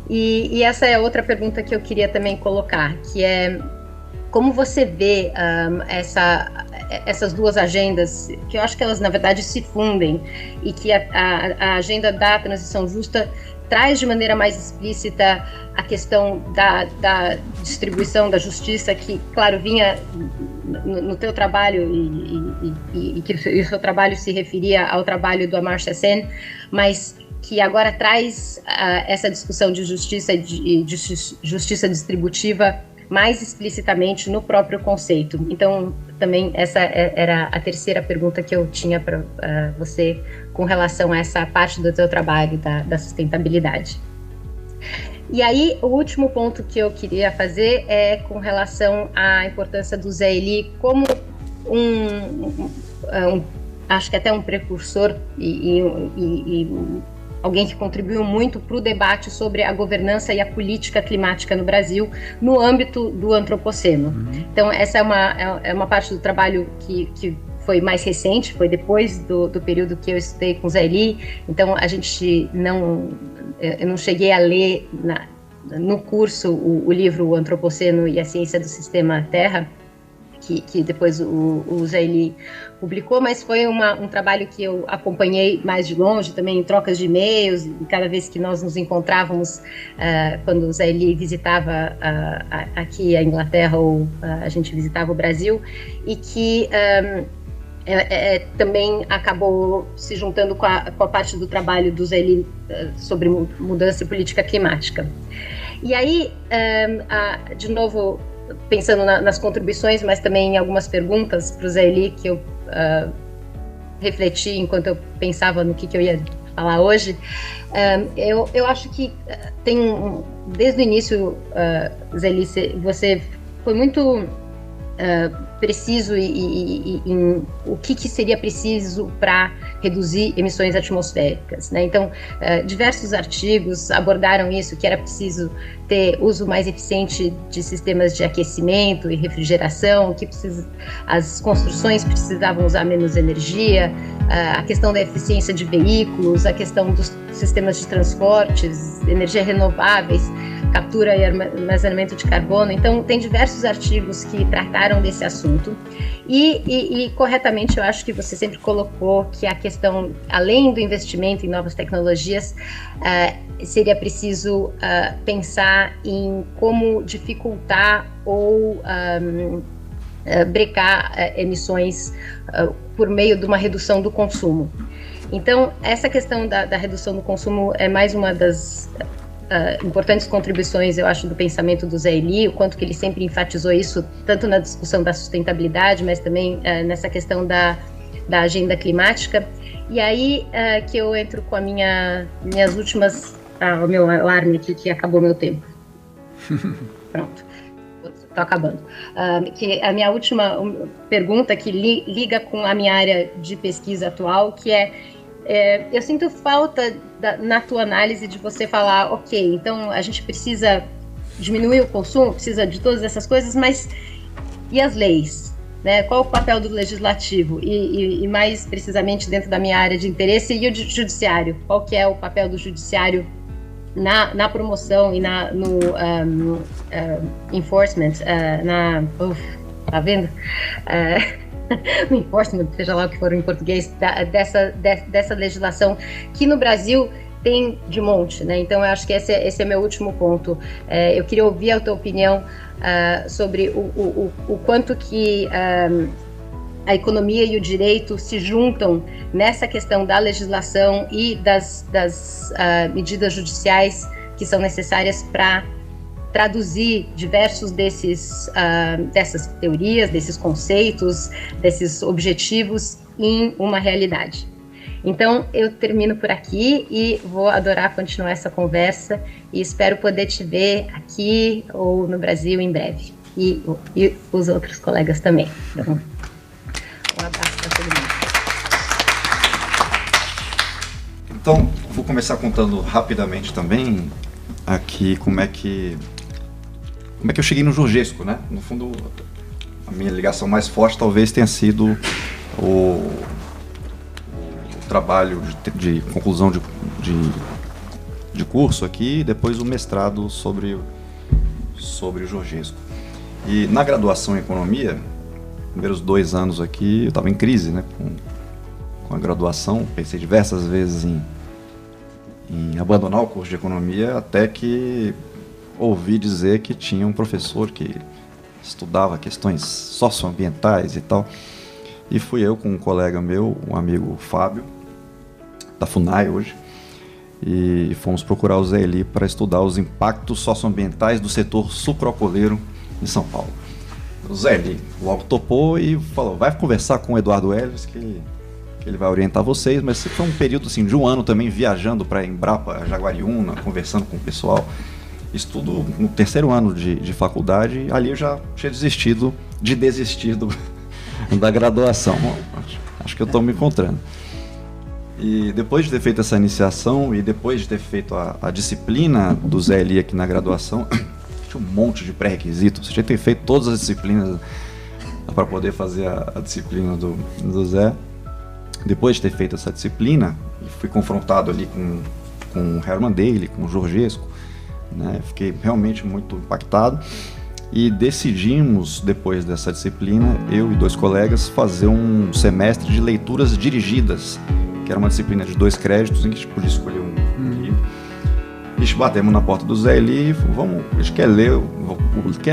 E essa é outra pergunta que eu queria também colocar, que é: como você vê essas duas agendas, que eu acho que elas, na verdade, se fundem, e que a agenda da transição justa traz de maneira mais explícita a questão da distribuição da justiça, que, claro, vinha no teu trabalho, e que o seu trabalho se referia ao trabalho do Amartya Sen, mas que agora traz essa discussão de justiça e de justiça distributiva mais explicitamente no próprio conceito. Então, também essa era a terceira pergunta que eu tinha para você com relação a essa parte do teu trabalho da sustentabilidade. E aí, o último ponto que eu queria fazer é com relação à importância do Zé Eli como acho que até um precursor e alguém que contribuiu muito para o debate sobre a governança e a política climática no Brasil, no âmbito do antropoceno. Então, essa é uma parte do trabalho que foi mais recente, foi depois do período que eu estudei com o Zé Eli. Então, eu não cheguei a ler no curso o livro O Antropoceno e a Ciência do Sistema Terra, que depois o Zé Eli publicou, mas foi um trabalho que eu acompanhei mais de longe, também em trocas de e-mails, e cada vez que nós nos encontrávamos, quando o Zé Eli visitava aqui a Inglaterra ou a gente visitava o Brasil, e que também acabou se juntando com a parte do trabalho do Zé Eli sobre mudança e política climática. E aí, de novo, pensando nas contribuições, mas também em algumas perguntas para o Zé Eli que eu refleti enquanto eu pensava no que eu ia falar hoje, eu acho que desde o início, Zé Eli, você foi muito preciso em o que seria preciso para reduzir emissões atmosféricas, né? Então, diversos artigos abordaram isso, que era preciso ter uso mais eficiente de sistemas de aquecimento e refrigeração, que as construções precisavam usar menos energia, a questão da eficiência de veículos, a questão dos sistemas de transportes, energia renováveis, captura e armazenamento de carbono. Então, tem diversos artigos que trataram desse assunto e corretamente eu acho que você sempre colocou que a questão, além do investimento em novas tecnologias, seria preciso pensar em como dificultar ou brecar emissões por meio de uma redução do consumo. Então, essa questão da redução do consumo é mais uma das importantes contribuições, eu acho, do pensamento do Zé Eli, o quanto que ele sempre enfatizou isso, tanto na discussão da sustentabilidade, mas também nessa questão da agenda climática. E aí que eu entro com minhas últimas... o meu alarme aqui, que acabou meu tempo. Pronto, estou acabando. Que a minha última pergunta, que liga com a minha área de pesquisa atual, que eu sinto falta na tua análise de você falar, ok, então a gente precisa diminuir o consumo, precisa de todas essas coisas, mas e as leis? Né? Qual o papel do legislativo? E mais precisamente dentro da minha área de interesse, e o judiciário? Qual que é o papel do judiciário na promoção e no enforcement, tá vendo? No enforcement, seja lá o que for em português, dessa legislação que no Brasil tem de monte, né? Então eu acho que esse é meu último ponto. Eu queria ouvir a tua opinião sobre o quanto que a economia e o direito se juntam nessa questão da legislação e das medidas judiciais que são necessárias para traduzir diversos dessas teorias, desses conceitos, desses objetivos em uma realidade. Então, eu termino por aqui e vou adorar continuar essa conversa e espero poder te ver aqui ou no Brasil em breve. E os outros colegas também. Então, um abraço para todo mundo. Então, vou começar contando rapidamente também aqui como é que eu cheguei no Georgesco, né? No fundo, a minha ligação mais forte talvez tenha sido o trabalho de conclusão de curso aqui e depois o mestrado sobre o Georgesco. E na graduação em economia, primeiros 2 anos aqui, eu estava em crise, né? Com a graduação, pensei diversas vezes em abandonar o curso de economia, até que ouvi dizer que tinha um professor que estudava questões socioambientais e tal, e fui eu com um colega meu, um amigo Fábio, da FUNAI hoje, e fomos procurar o Zé Eli para estudar os impactos socioambientais do setor sucroalcooleiro em São Paulo. O Zé Eli logo topou e falou, vai conversar com o Eduardo Elves que ele vai orientar vocês, mas foi um período assim, de 1 ano também viajando para Embrapa, Jaguariúna, conversando com o pessoal. Estudo no 3º ano de faculdade, ali eu já tinha desistir da graduação. Acho que eu estou me encontrando. E depois de ter feito essa iniciação e depois de ter feito a disciplina do Zé Eli aqui na graduação, tinha um monte de pré-requisitos. Você tinha que ter feito todas as disciplinas para poder fazer a disciplina do Zé. Depois de ter feito essa disciplina, fui confrontado ali com o Herman Daly, com o Georgesco, né? Fiquei realmente muito impactado. e decidimos, depois dessa disciplina, eu e 2 colegas, fazer um semestre de leituras dirigidas, que era uma disciplina de 2 créditos, em que a gente podia escolher um livro. E batemos na porta do Zé Eli e falamos, a gente quer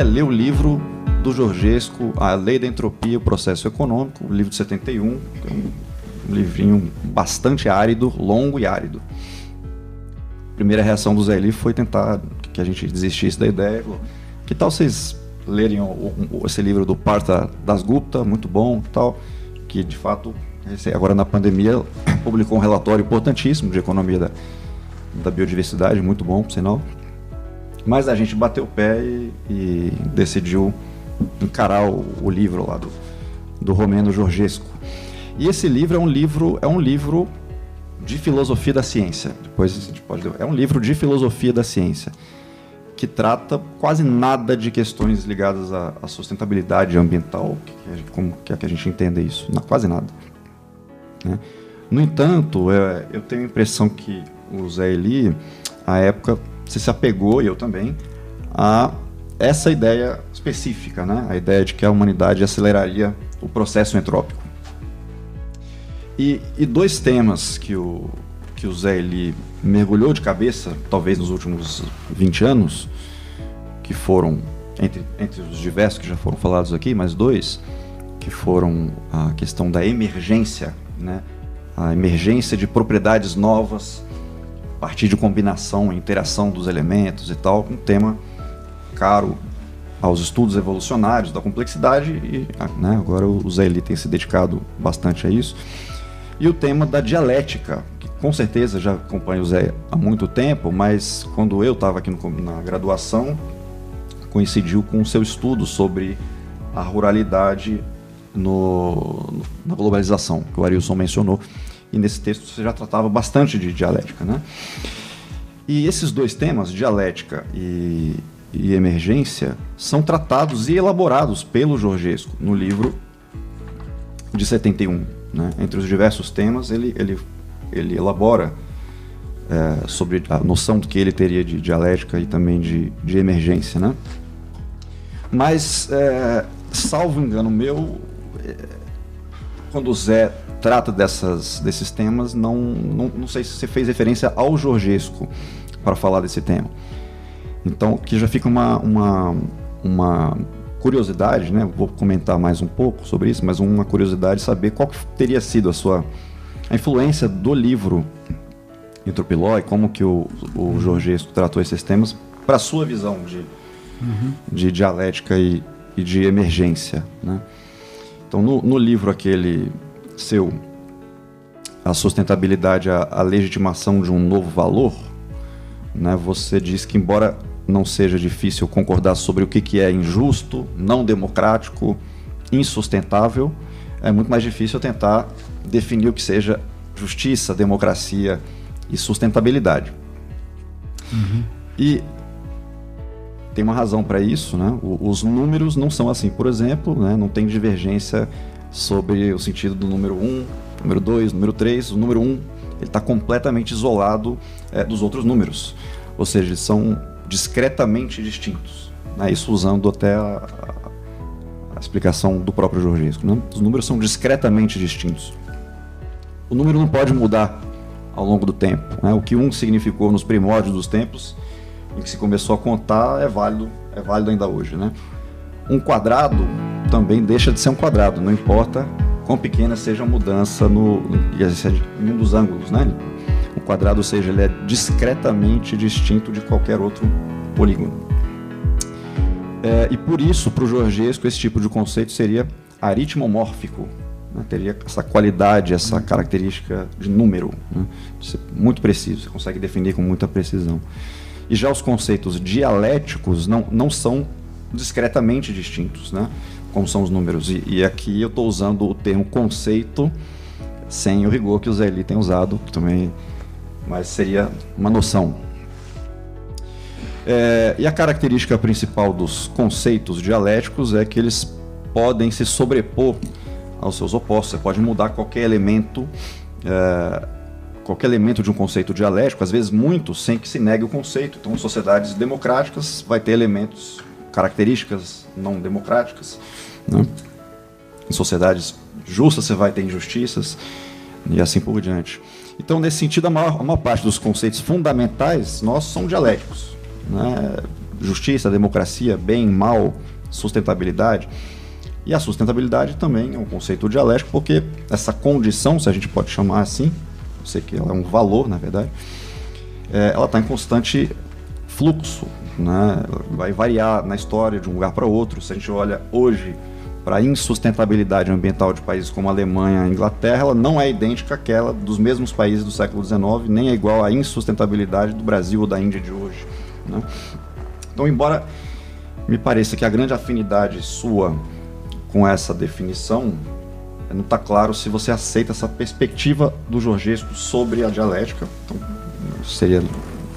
ler o livro do Georgescu, A Lei da Entropia e o Processo Econômico, o livro de 71, que é um livrinho bastante árido, longo e árido. A primeira reação do Zé Eli foi tentar que a gente desistisse da ideia. Falou, que tal vocês lerem esse livro do Partha Dasgupta, muito bom, tal, que de fato, agora na pandemia, publicou um relatório importantíssimo de economia da biodiversidade, muito bom, por sinal. Mas a gente bateu o pé e decidiu encarar o livro lá do Romeno Georgescu. E esse livro é um livro de filosofia da ciência. Depois a gente pode ler. É um livro de filosofia da ciência que trata quase nada de questões ligadas à sustentabilidade ambiental, como que é que a gente entende isso? Não, quase nada. Né? No entanto, eu tenho a impressão que o Zé Eli, à época, se apegou, e eu também, a essa ideia específica, né? A ideia de que a humanidade aceleraria o processo entrópico. E 2 temas que o Zé Eli mergulhou de cabeça, talvez nos últimos 20 anos, que foram, entre os diversos que já foram falados aqui, mais 2, que foram a questão da emergência, né? A emergência de propriedades novas, a partir de combinação, interação dos elementos e tal, um tema caro aos estudos evolucionários da complexidade, e né, agora o Zé Eli tem se dedicado bastante a isso. E o tema da dialética, que com certeza já acompanho o Zé há muito tempo, mas quando eu estava aqui na graduação, coincidiu com o seu estudo sobre a ruralidade na globalização, que o Arilson mencionou, e nesse texto você já tratava bastante de dialética, né? E esses 2 temas, dialética e emergência, são tratados e elaborados pelo Georgescu no livro de 71. Né? Entre os diversos temas, ele elabora sobre a noção do que ele teria de dialética e também de emergência. Né? Mas, salvo engano meu, quando o Zé trata desses temas, não sei se você fez referência ao Georgescu para falar desse tema. Então, que já fica uma curiosidade, né? Vou comentar mais um pouco sobre isso, mas uma curiosidade saber qual que teria sido a influência do livro Entropiló e como que o Georgescu tratou esses temas para a sua visão de dialética e de emergência. Né? Então, no livro aquele seu, A Sustentabilidade, a Legitimação de um Novo Valor, né, você diz que, embora não seja difícil concordar sobre o que é injusto, não democrático, insustentável, é muito mais difícil tentar definir o que seja justiça, democracia e sustentabilidade. E tem uma razão para isso, né? Os números não são assim. Por exemplo, né, não tem divergência sobre o sentido do número 1, número 2, número 3. O número 1 ele está completamente isolado dos outros números. Ou seja, eles são discretamente distintos. Né? Isso usando até a explicação do próprio Georgescu. Né? Os números são discretamente distintos. O número não pode mudar ao longo do tempo. Né? O que 1 significou nos primórdios dos tempos, em que se começou a contar, é válido ainda hoje. Né? Um quadrado também deixa de ser um quadrado, não importa quão pequena seja a mudança em um dos ângulos. Né? O quadrado, ou seja, ele é discretamente distinto de qualquer outro polígono. E por isso, para o Georgescu, esse tipo de conceito seria aritmomórfico. Né? Teria essa qualidade, essa característica de número. Né? De ser muito preciso, você consegue definir com muita precisão. E já os conceitos dialéticos não são discretamente distintos, né? Como são os números. E aqui eu estou usando o termo conceito sem o rigor que o Zé Eli tem usado, que também, mas seria uma noção. E a característica principal dos conceitos dialéticos é que eles podem se sobrepor aos seus opostos. Você pode mudar qualquer elemento de um conceito dialético, às vezes muito, sem que se negue o conceito. Então, em sociedades democráticas vai ter elementos características não democráticas, né? Em sociedades justas você vai ter injustiças e assim por diante. Então, nesse sentido, a maior parte dos conceitos fundamentais nossos são dialéticos, né? Justiça, democracia, bem, mal, sustentabilidade. E a sustentabilidade também é um conceito dialético, porque essa condição, se a gente pode chamar assim, eu sei que ela é um valor, na verdade, ela está em constante fluxo, né? Vai variar na história de um lugar para outro. Se a gente olha hoje para a insustentabilidade ambiental de países como a Alemanha e a Inglaterra, ela não é idêntica àquela dos mesmos países do século XIX, nem é igual à insustentabilidade do Brasil ou da Índia de hoje, né? Então, embora me pareça que a grande afinidade sua com essa definição, não está claro se você aceita essa perspectiva do Georgescu sobre a dialética. Então, seria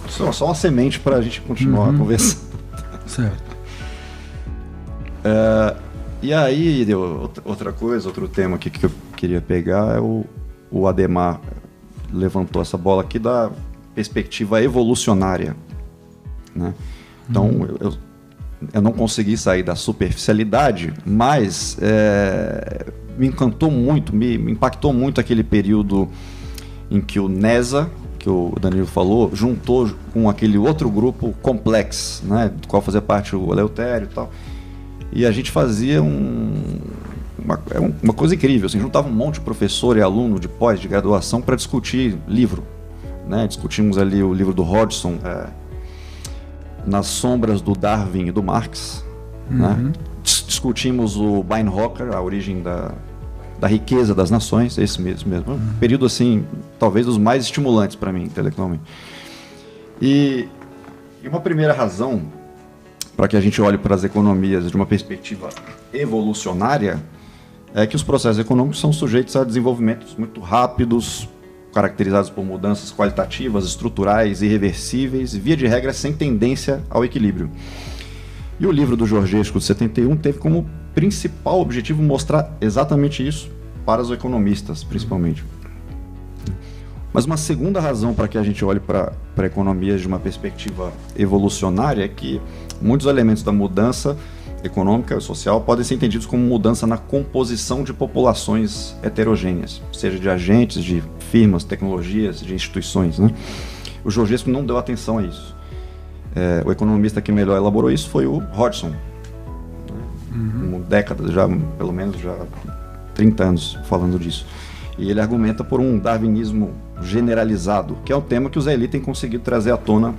só uma semente para a gente continuar conversando. Certo. E aí, outra coisa, outro tema aqui que eu queria pegar é o Adhemar levantou essa bola aqui da perspectiva evolucionária, né? Então, eu não consegui sair da superficialidade, mas me encantou muito, me impactou muito aquele período em que o NESA, que o Danilo falou, juntou com aquele outro grupo Complex, né, do qual fazia parte o Eleutério e tal. E a gente fazia uma coisa incrível, assim, juntava um monte de professor e aluno de pós, de graduação, para discutir livro, né? Discutimos ali o livro do Hodgson, Nas Sombras do Darwin e do Marx, né? Discutimos o Beinhocker, A Origem da Riqueza das Nações, esse mesmo. Um período, assim, talvez dos mais estimulantes para mim, intelectualmente. E uma primeira razão para que a gente olhe para as economias de uma perspectiva evolucionária é que os processos econômicos são sujeitos a desenvolvimentos muito rápidos, caracterizados por mudanças qualitativas, estruturais, irreversíveis, e via de regra sem tendência ao equilíbrio. E o livro do Georgescu, de 71, teve como principal objetivo mostrar exatamente isso para os economistas, principalmente. Mas uma segunda razão para que a gente olhe para economias de uma perspectiva evolucionária é que muitos elementos da mudança econômica e social podem ser entendidos como mudança na composição de populações heterogêneas, seja de agentes, de firmas, tecnologias, de instituições, né? O Georgescu não deu atenção a isso. O economista que melhor elaborou isso foi o Hodgson, né? Décadas, já, pelo menos já 30 anos falando disso. E ele argumenta por um darwinismo generalizado, que é um tema que o Zé Eli tem conseguido trazer à tona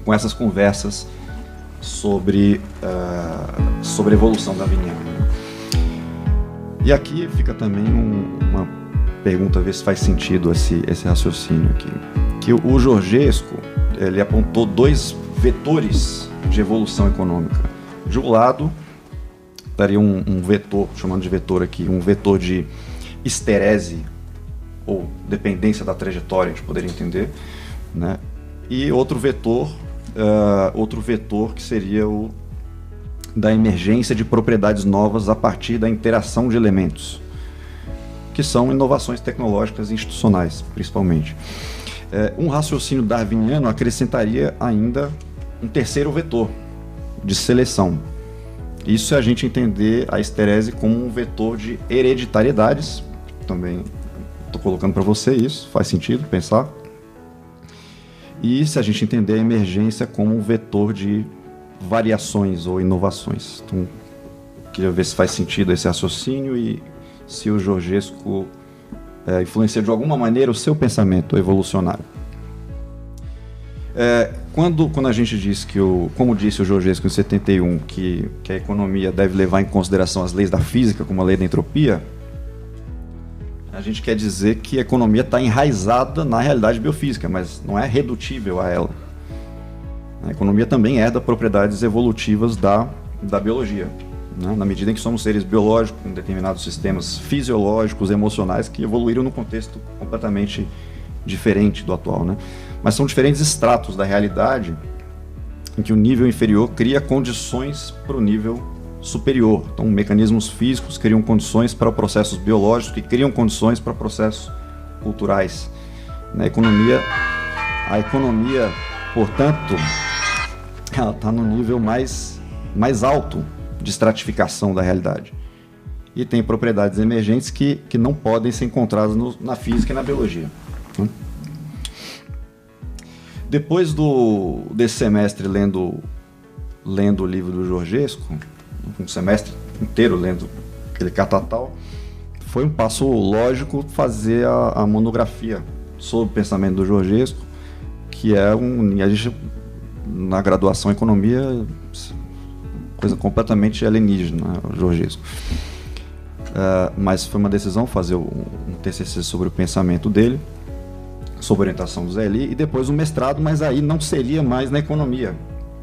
com essas conversas sobre a evolução darwiniana. E aqui fica também uma pergunta, a ver se faz sentido esse raciocínio aqui. Que o Georgescu, ele apontou dois vetores de evolução econômica. De um lado, daria um vetor, chamando de vetor aqui, um vetor de histerese, ou dependência da trajetória, a gente poderia entender, né? E outro vetor que seria o da emergência de propriedades novas a partir da interação de elementos, que são inovações tecnológicas e institucionais, principalmente. Um raciocínio darwiniano acrescentaria ainda um terceiro vetor de seleção. Isso é a gente entender a histerese como um vetor de hereditariedades. Também estou colocando para você isso, faz sentido pensar. E se a gente entender a emergência como um vetor de variações ou inovações. Então, queria ver se faz sentido esse raciocínio e se o Georgescu influencia de alguma maneira o seu pensamento evolucionário. Quando a gente diz como disse o Georgescu em 71, que a economia deve levar em consideração as leis da física, como a lei da entropia, a gente quer dizer que a economia está enraizada na realidade biofísica, mas não é redutível a ela. A economia também herda propriedades evolutivas da biologia, né? Na medida em que somos seres biológicos, com determinados sistemas fisiológicos, emocionais, que evoluíram num contexto completamente diferente do atual, né? Mas são diferentes estratos da realidade em que o nível inferior cria condições para o nível superior. Então, mecanismos físicos criam condições para processos biológicos que criam condições para processos culturais. A economia, portanto, ela está no nível mais mais alto de estratificação da realidade. E tem propriedades emergentes que não podem ser encontradas na física e na biologia. Depois desse semestre lendo o livro do Georgescu, um semestre inteiro lendo aquele catatal, foi um passo lógico fazer a monografia sobre o pensamento do Georgescu, que é a gente, na graduação em economia, coisa completamente alienígena, o Georgescu. Mas foi uma decisão fazer um TCC sobre o pensamento dele, sobre a orientação do Zé Eli, e depois um mestrado, mas aí não seria mais na economia,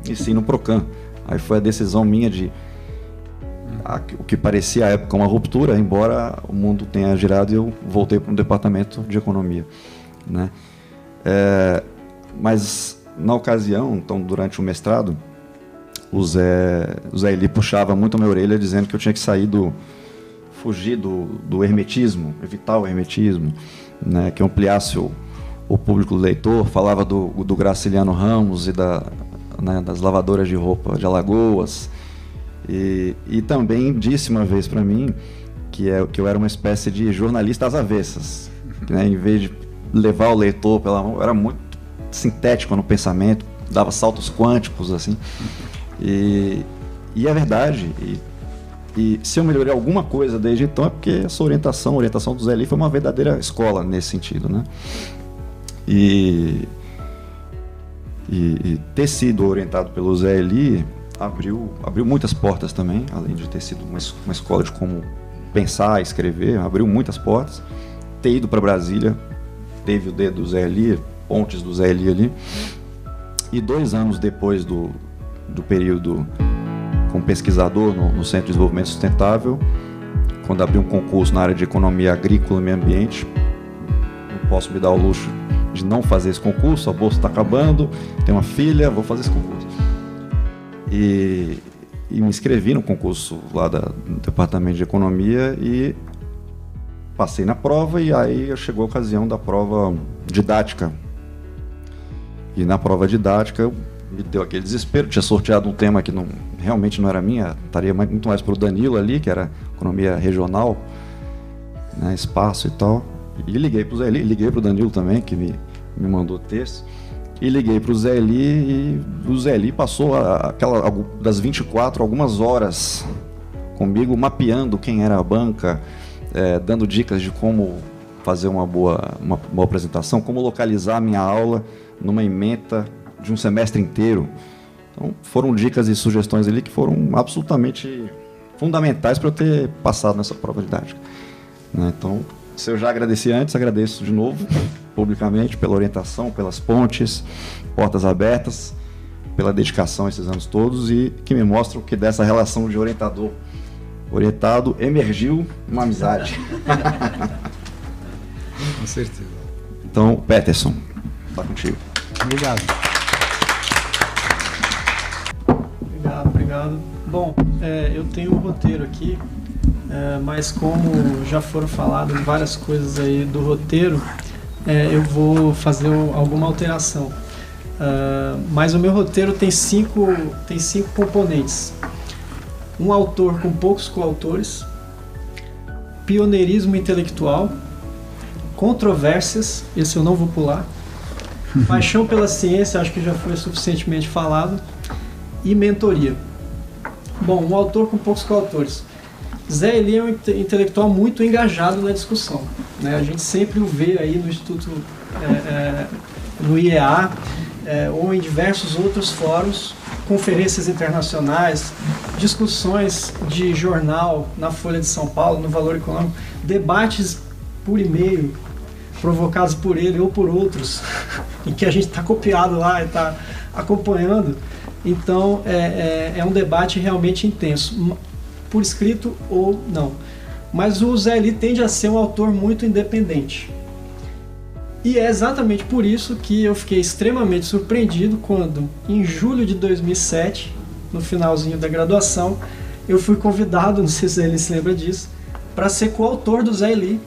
e sim no Procam. Aí foi a decisão minha de o que parecia à época uma ruptura, embora o mundo tenha girado, e eu voltei para um departamento de economia, né? Mas na ocasião, então, durante o mestrado, o Zé Eli puxava muito a minha orelha, dizendo que eu tinha que fugir do hermetismo, evitar o hermetismo, né, que ampliasse o público do leitor. Falava do Graciliano Ramos e das lavadoras de roupa de Alagoas, e também disse uma vez para mim que eu era uma espécie de jornalista às avessas, né, em vez de levar o leitor pela mão, eu era muito sintético no pensamento, dava saltos quânticos assim, e é verdade. E se eu melhorei alguma coisa desde então é porque essa orientação do Zé Eli foi uma verdadeira escola nesse sentido, né? E ter sido orientado pelo Zé Eli abriu muitas portas também, além de ter sido uma escola de como pensar, escrever, abriu muitas portas. Ter ido para Brasília, teve o dedo do Zé Eli, pontes do Zé Eli ali. E 2 anos depois do período como pesquisador no Centro de Desenvolvimento Sustentável, quando abri um concurso na área de Economia Agrícola e Meio Ambiente, não posso me dar o luxo de não fazer esse concurso, a bolsa está acabando, tenho uma filha, vou fazer esse concurso. E me inscrevi no concurso lá do Departamento de Economia e passei na prova, e aí chegou a ocasião da prova didática. E na prova didática me deu aquele desespero, tinha sorteado um tema que realmente não era minha, estaria muito mais para o Danilo ali, que era economia regional, né, espaço e tal. E liguei para o Zé Eli, liguei para o Danilo também, que me mandou o texto, e liguei para o Zé Eli, e o Zé Eli passou das 24 algumas horas comigo, mapeando quem era a banca, dando dicas de como fazer uma boa apresentação, como localizar a minha aula numa ementa de um semestre inteiro. Então foram dicas e sugestões ali que foram absolutamente fundamentais para eu ter passado nessa prova didática, né? Então, se eu já agradeci antes, agradeço de novo, publicamente, pela orientação, pelas pontes, portas abertas, pela dedicação esses anos todos, e que me mostram que dessa relação de orientado emergiu uma amizade. Com certeza. Então, Peterson, está contigo. Obrigado. Obrigado. Bom, eu tenho um roteiro aqui, mas como já foram faladas várias coisas aí do roteiro, eu vou fazer alguma alteração. Mas o meu roteiro tem cinco componentes. Um autor com poucos coautores, pioneirismo intelectual, controvérsias, esse eu não vou pular, paixão pela ciência, acho que já foi suficientemente falado, e mentoria. Bom, um autor com poucos coautores. Zé Eli é um intelectual muito engajado na discussão, né? A gente sempre o vê aí no Instituto, no IEA, ou em diversos outros fóruns, conferências internacionais, discussões de jornal na Folha de São Paulo, no Valor Econômico, debates por e-mail, provocados por ele ou por outros, em que a gente está copiado lá e está acompanhando. Então, é um debate realmente intenso, por escrito ou não. Mas o Zé Eli tende a ser um autor muito independente. E é exatamente por isso que eu fiquei extremamente surpreendido quando, em julho de 2007, no finalzinho da graduação, eu fui convidado, não sei se ele se lembra disso, para ser coautor do Zé Eli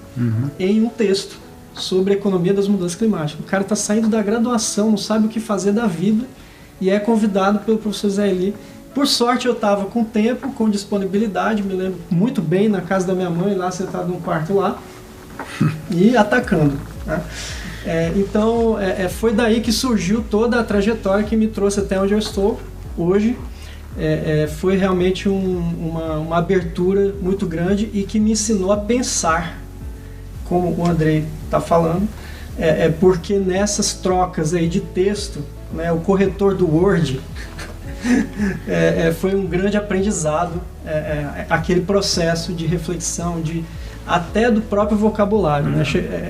em um texto sobre a economia das mudanças climáticas. O cara está saindo da graduação, não sabe o que fazer da vida, e é convidado pelo professor Zé Eli Por sorte eu estava com tempo, com disponibilidade, me lembro muito bem, na casa da minha mãe, lá sentado num quarto lá, e atacando, né? Então foi daí que surgiu toda a trajetória que me trouxe até onde eu estou hoje. Foi realmente uma abertura muito grande e que me ensinou a pensar, como o Andrei está falando, porque nessas trocas aí de texto, né, o corretor do Word foi um grande aprendizado, aquele processo de reflexão, até do próprio vocabulário, né?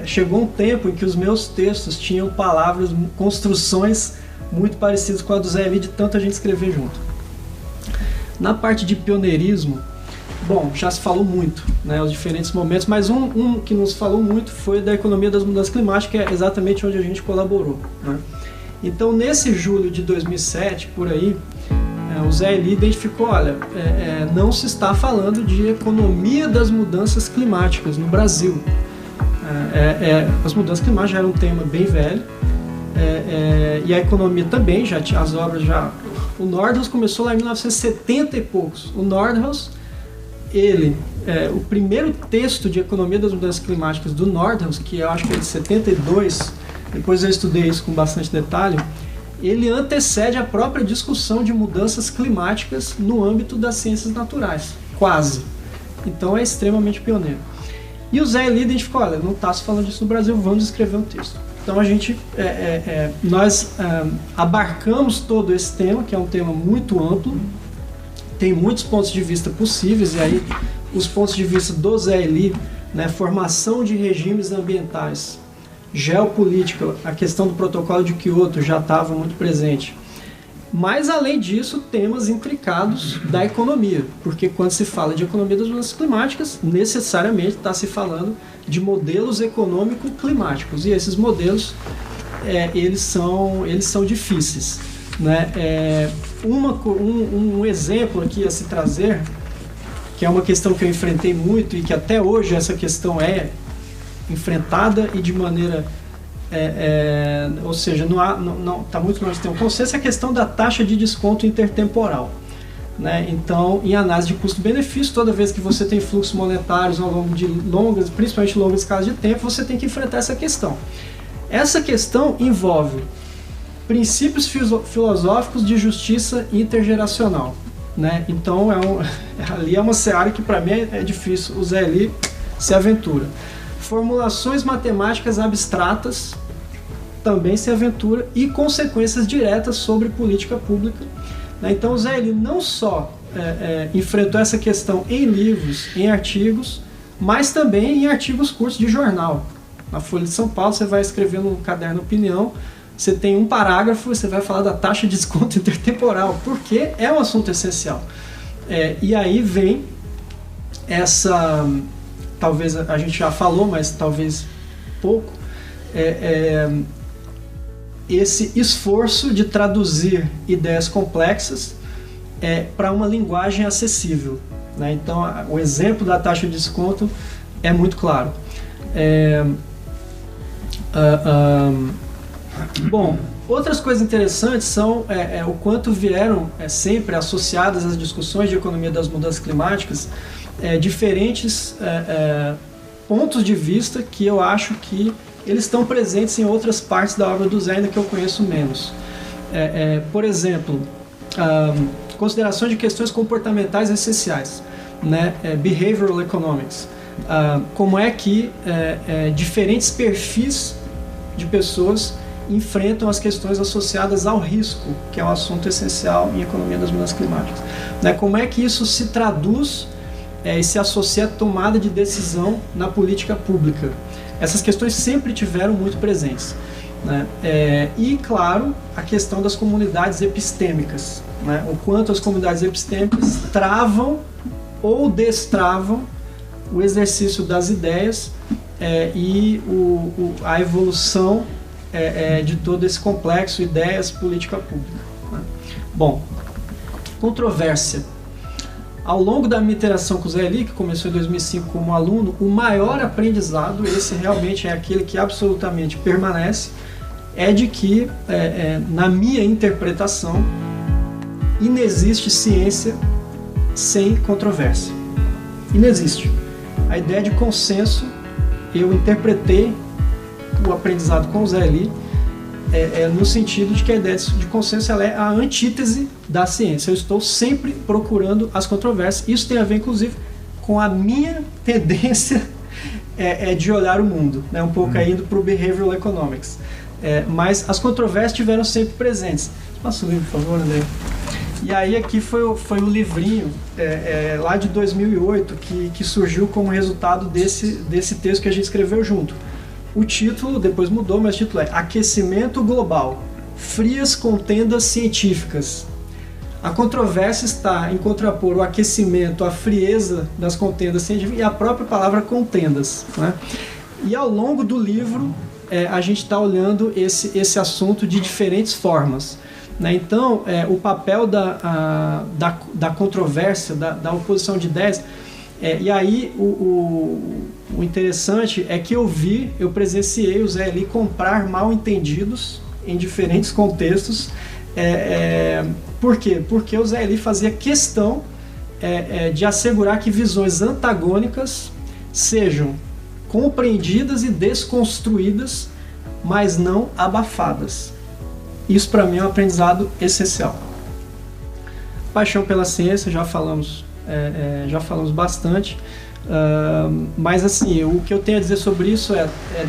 Chegou um tempo em que os meus textos tinham palavras, construções muito parecidas com a do Zé Eli, de tanta gente escrever junto. Na parte de pioneirismo, bom, já se falou muito, né, os diferentes momentos, mas um que nos falou muito foi da economia das mudanças climáticas, que é exatamente onde a gente colaborou, né? Então, nesse julho de 2007, por aí, o Zé Eli identificou, olha, não se está falando de economia das mudanças climáticas no Brasil. As mudanças climáticas já era um tema bem velho, e a economia também, já tinha as obras já... O Nordhaus começou lá em 1970 e poucos. O Nordhaus, o primeiro texto de economia das mudanças climáticas do Nordhaus, que eu acho que é de 72, depois eu estudei isso com bastante detalhe, ele antecede a própria discussão de mudanças climáticas no âmbito das ciências naturais, quase. Então é extremamente pioneiro. E o Zé Eli identificou, olha, não está se falando disso no Brasil, vamos escrever um texto. Então nós abarcamos todo esse tema, que é um tema muito amplo, tem muitos pontos de vista possíveis, e aí os pontos de vista do Zé Eli, né, formação de regimes ambientais, geopolítica, a questão do protocolo de Kyoto já estava muito presente. Mas, além disso, temas intricados da economia, porque quando se fala de economia das mudanças climáticas, necessariamente está se falando de modelos econômico-climáticos, e esses modelos eles são difíceis, né? Um exemplo aqui a se trazer, que é uma questão que eu enfrentei muito e que até hoje essa questão é enfrentada e de maneira... ou seja, não está muito longe de ter um consenso, é a questão da taxa de desconto intertemporal, né? Então, em análise de custo-benefício, toda vez que você tem fluxos monetários ao longo de principalmente longas escalas de tempo, você tem que enfrentar essa questão. Essa questão envolve princípios filosóficos de justiça intergeracional, né? Então, ali é uma seara que para mim é difícil. O Zé Eli se aventura. Formulações matemáticas abstratas também se aventura, e consequências diretas sobre política pública, né? Então o Zé Eli não só enfrentou essa questão em livros, em artigos, mas também em artigos curtos de jornal. Na Folha de São Paulo você vai escrever no caderno Opinião, você tem um parágrafo, você vai falar da taxa de desconto intertemporal, porque é um assunto essencial. E aí vem essa... talvez a gente já falou, mas talvez pouco, esse esforço de traduzir ideias complexas para uma linguagem acessível, né? Então, o exemplo da taxa de desconto é muito claro. Bom, outras coisas interessantes são o quanto vieram sempre associadas às discussões de economia das mudanças climáticas diferentes pontos de vista que eu acho que eles estão presentes em outras partes da obra do Zé, ainda que eu conheço menos. Por exemplo, consideração de questões comportamentais essenciais, né? Behavioral Economics. Como é que diferentes perfis de pessoas enfrentam as questões associadas ao risco, que é um assunto essencial em economia das mudanças climáticas, né? Como é que isso se traduz e se associa à tomada de decisão na política pública. Essas questões sempre tiveram muito presentes, né? E, claro, a questão das comunidades epistêmicas, né? O quanto as comunidades epistêmicas travam ou destravam o exercício das ideias e a evolução de todo esse complexo ideias, política pública, né? Bom, controvérsia. Ao longo da minha interação com o Zé Eli, que começou em 2005 como aluno, o maior aprendizado, esse realmente é aquele que absolutamente permanece, é de que, na minha interpretação, inexiste ciência sem controvérsia. Inexiste. A ideia de consenso, eu interpretei o aprendizado com o Zé Eli no sentido de que a ideia de consenso ela é a antítese da ciência. Eu estou sempre procurando as controvérsias. Isso tem a ver, inclusive, com a minha tendência de olhar o mundo, né? Um pouco indo para o Behavioral Economics. Mas as controvérsias tiveram sempre presentes. Passa o livro, por favor, André. E aí aqui foi o livrinho lá de 2008 que surgiu como resultado desse texto que a gente escreveu junto. O título, depois mudou, mas o título é Aquecimento Global, Frias Contendas Científicas. A controvérsia está em contrapor o aquecimento, a frieza das contendas científicas e a própria palavra contendas, né? E ao longo do livro a gente está olhando esse assunto de diferentes formas, né? Então, o papel da controvérsia, da oposição de ideias, e aí o interessante é que eu presenciei o Zé Eli comprar mal entendidos em diferentes contextos. Por quê? Porque o Zé Eli fazia questão de assegurar que visões antagônicas sejam compreendidas e desconstruídas, mas não abafadas. Isso para mim é um aprendizado essencial. Paixão pela ciência, já falamos bastante, mas assim, o que eu tenho a dizer sobre isso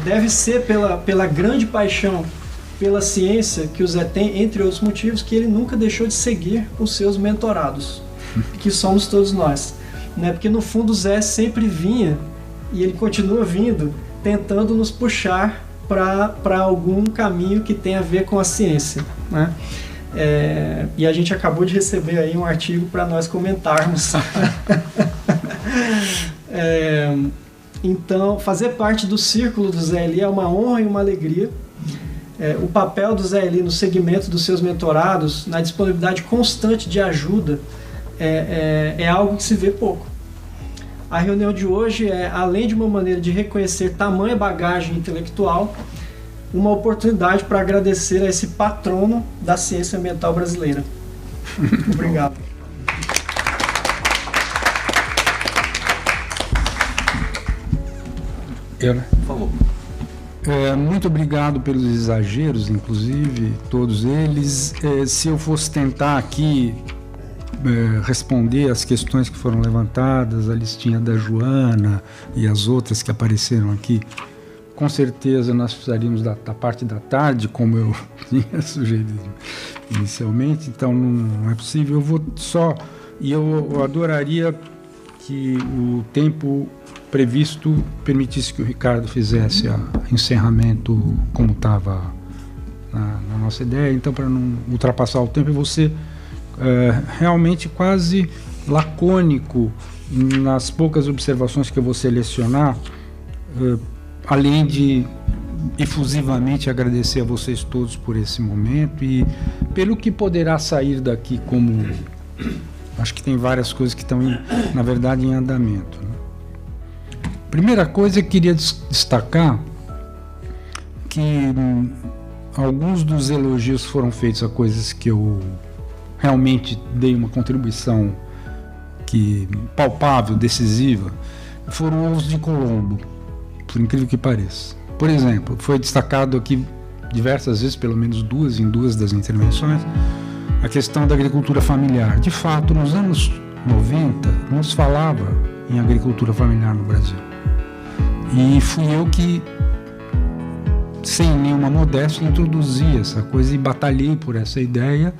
deve ser pela grande paixão pela ciência que o Zé tem, entre outros motivos, que ele nunca deixou de seguir os seus mentorados, que somos todos nós, né? Porque no fundo o Zé sempre vinha, e ele continua vindo, tentando nos puxar para algum caminho que tenha a ver com a ciência, né? E a gente acabou de receber aí um artigo para nós comentarmos. Então, fazer parte do círculo do Zé Eli é uma honra e uma alegria. O papel do Zé Eli no segmento dos seus mentorados, na disponibilidade constante de ajuda, é algo que se vê pouco. A reunião de hoje além de uma maneira de reconhecer tamanha bagagem intelectual, uma oportunidade para agradecer a esse patrono da ciência ambiental brasileira. Obrigado. Por favor. Muito obrigado pelos exageros, inclusive, todos eles. Se eu fosse tentar aqui responder as questões que foram levantadas, a listinha da Joana e as outras que apareceram aqui, com certeza nós precisaríamos da parte da tarde, como eu tinha sugerido inicialmente, então não é possível. Eu vou só... E eu adoraria que o tempo previsto permitisse que o Ricardo fizesse o encerramento como estava na nossa ideia. Então, para não ultrapassar o tempo, eu vou ser realmente quase lacônico nas poucas observações que eu vou selecionar, além de efusivamente agradecer a vocês todos por esse momento e pelo que poderá sair daqui, como acho que tem várias coisas que estão, na verdade, em andamento, né? Primeira coisa, eu queria destacar que alguns dos elogios foram feitos a coisas que eu realmente dei uma contribuição palpável, decisiva, foram os de Colombo, por incrível que pareça. Por exemplo, foi destacado aqui diversas vezes, pelo menos em duas das intervenções, a questão da agricultura familiar. De fato, nos anos 90, não se falava em agricultura familiar no Brasil. E fui eu que, sem nenhuma modéstia, introduzi essa coisa e batalhei por essa ideia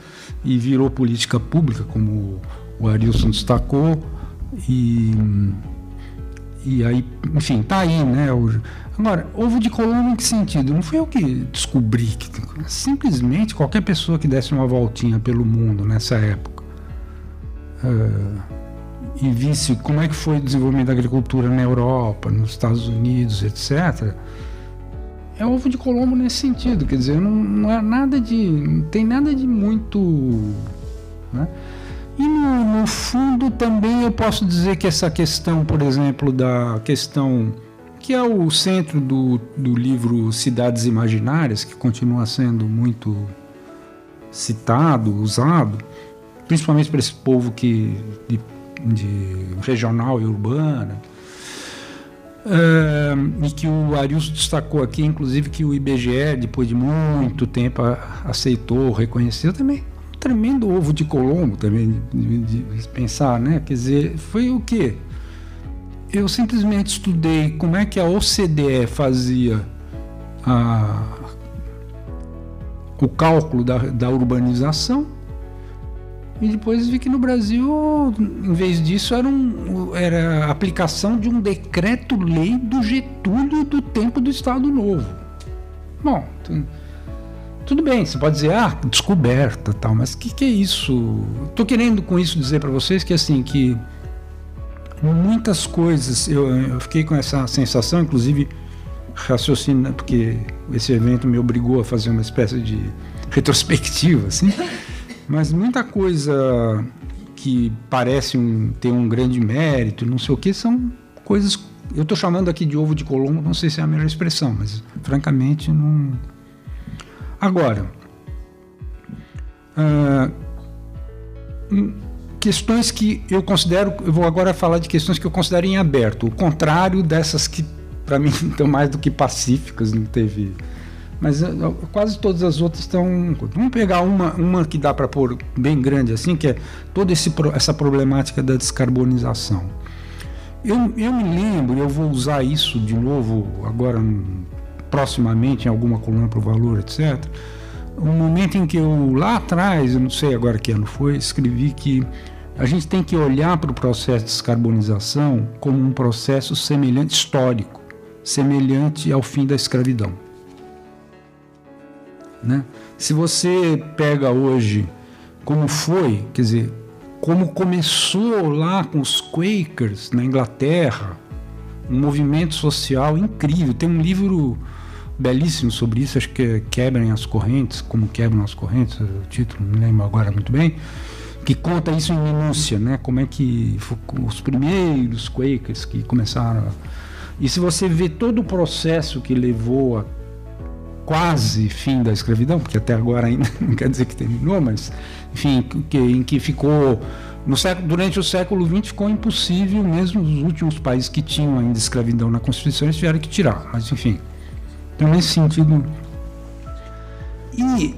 e virou política pública, como o Arilson destacou, e aí, enfim, tá aí, né? Agora, ovo de Colombo em que sentido? Não fui eu que descobri, simplesmente qualquer pessoa que desse uma voltinha pelo mundo nessa época e visse como é que foi o desenvolvimento da agricultura na Europa, nos Estados Unidos, etc., é ovo de Colombo nesse sentido, quer dizer, não tem nada de muito, né? E no fundo também eu posso dizer que essa questão, por exemplo, da questão que é o centro do livro Cidades Imaginárias, que continua sendo muito citado, usado, principalmente para esse povo de regional e urbana. E que o Arilson destacou aqui, inclusive, que o IBGE, depois de muito tempo, aceitou, reconheceu também. Um tremendo ovo de Colombo também, de pensar, né? Quer dizer, foi o quê? Eu simplesmente estudei como é que a OCDE fazia o cálculo da urbanização, e depois vi que no Brasil, em vez disso, era a aplicação de um decreto-lei do Getúlio do tempo do Estado Novo. Bom, tudo bem, você pode dizer, descoberta, tal, mas o que é isso? Estou querendo com isso dizer para vocês que, assim, que muitas coisas, eu fiquei com essa sensação, inclusive raciocínio, porque esse evento me obrigou a fazer uma espécie de retrospectiva, assim. Mas muita coisa que parece ter um grande mérito, não sei o que, são coisas... Eu estou chamando aqui de ovo de Colombo, não sei se é a melhor expressão, mas francamente não... Agora, questões que eu considero... Eu vou agora falar de questões que eu considero em aberto, o contrário dessas que, para mim, estão mais do que pacíficas, não teve... Mas quase todas as outras estão... Vamos pegar uma que dá para pôr bem grande assim, que é toda essa problemática da descarbonização. Eu me lembro, eu vou usar isso de novo agora proximamente em alguma coluna para o Valor, etc. Um momento em que eu, lá atrás, eu não sei agora que ano foi, escrevi que a gente tem que olhar para o processo de descarbonização como um processo semelhante, histórico, semelhante ao fim da escravidão. Né? Se você pega hoje como foi, quer dizer, como começou lá com os Quakers na Inglaterra, um movimento social incrível. Tem um livro belíssimo sobre isso, acho que é Quebrem as Correntes, como quebram as correntes, o título não me lembro agora muito bem, que conta isso em minúcia, né? Como é que os primeiros Quakers que começaram e se você vê todo o processo que levou a quase fim da escravidão, porque até agora ainda não quer dizer que terminou, mas enfim, em que ficou durante o século XX ficou impossível, mesmo os últimos países que tinham ainda escravidão na Constituição, eles tiveram que tirar, mas enfim, então nesse sentido. E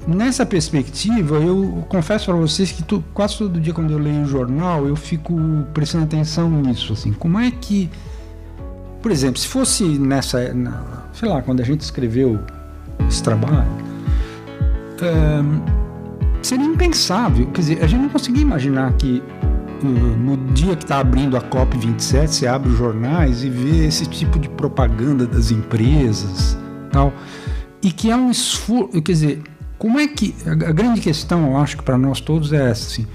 nessa perspectiva, eu confesso para vocês que quase todo dia quando eu leio o jornal, eu fico prestando atenção nisso, assim, como é que, por exemplo, se fosse sei lá, quando a gente escreveu esse trabalho, seria impensável, quer dizer, a gente não conseguia imaginar que no dia que está abrindo a COP27, você abre os jornais e vê esse tipo de propaganda das empresas, tal, e que é um esforço, quer dizer, como é que, a grande questão, eu acho que para nós todos é essa, assim,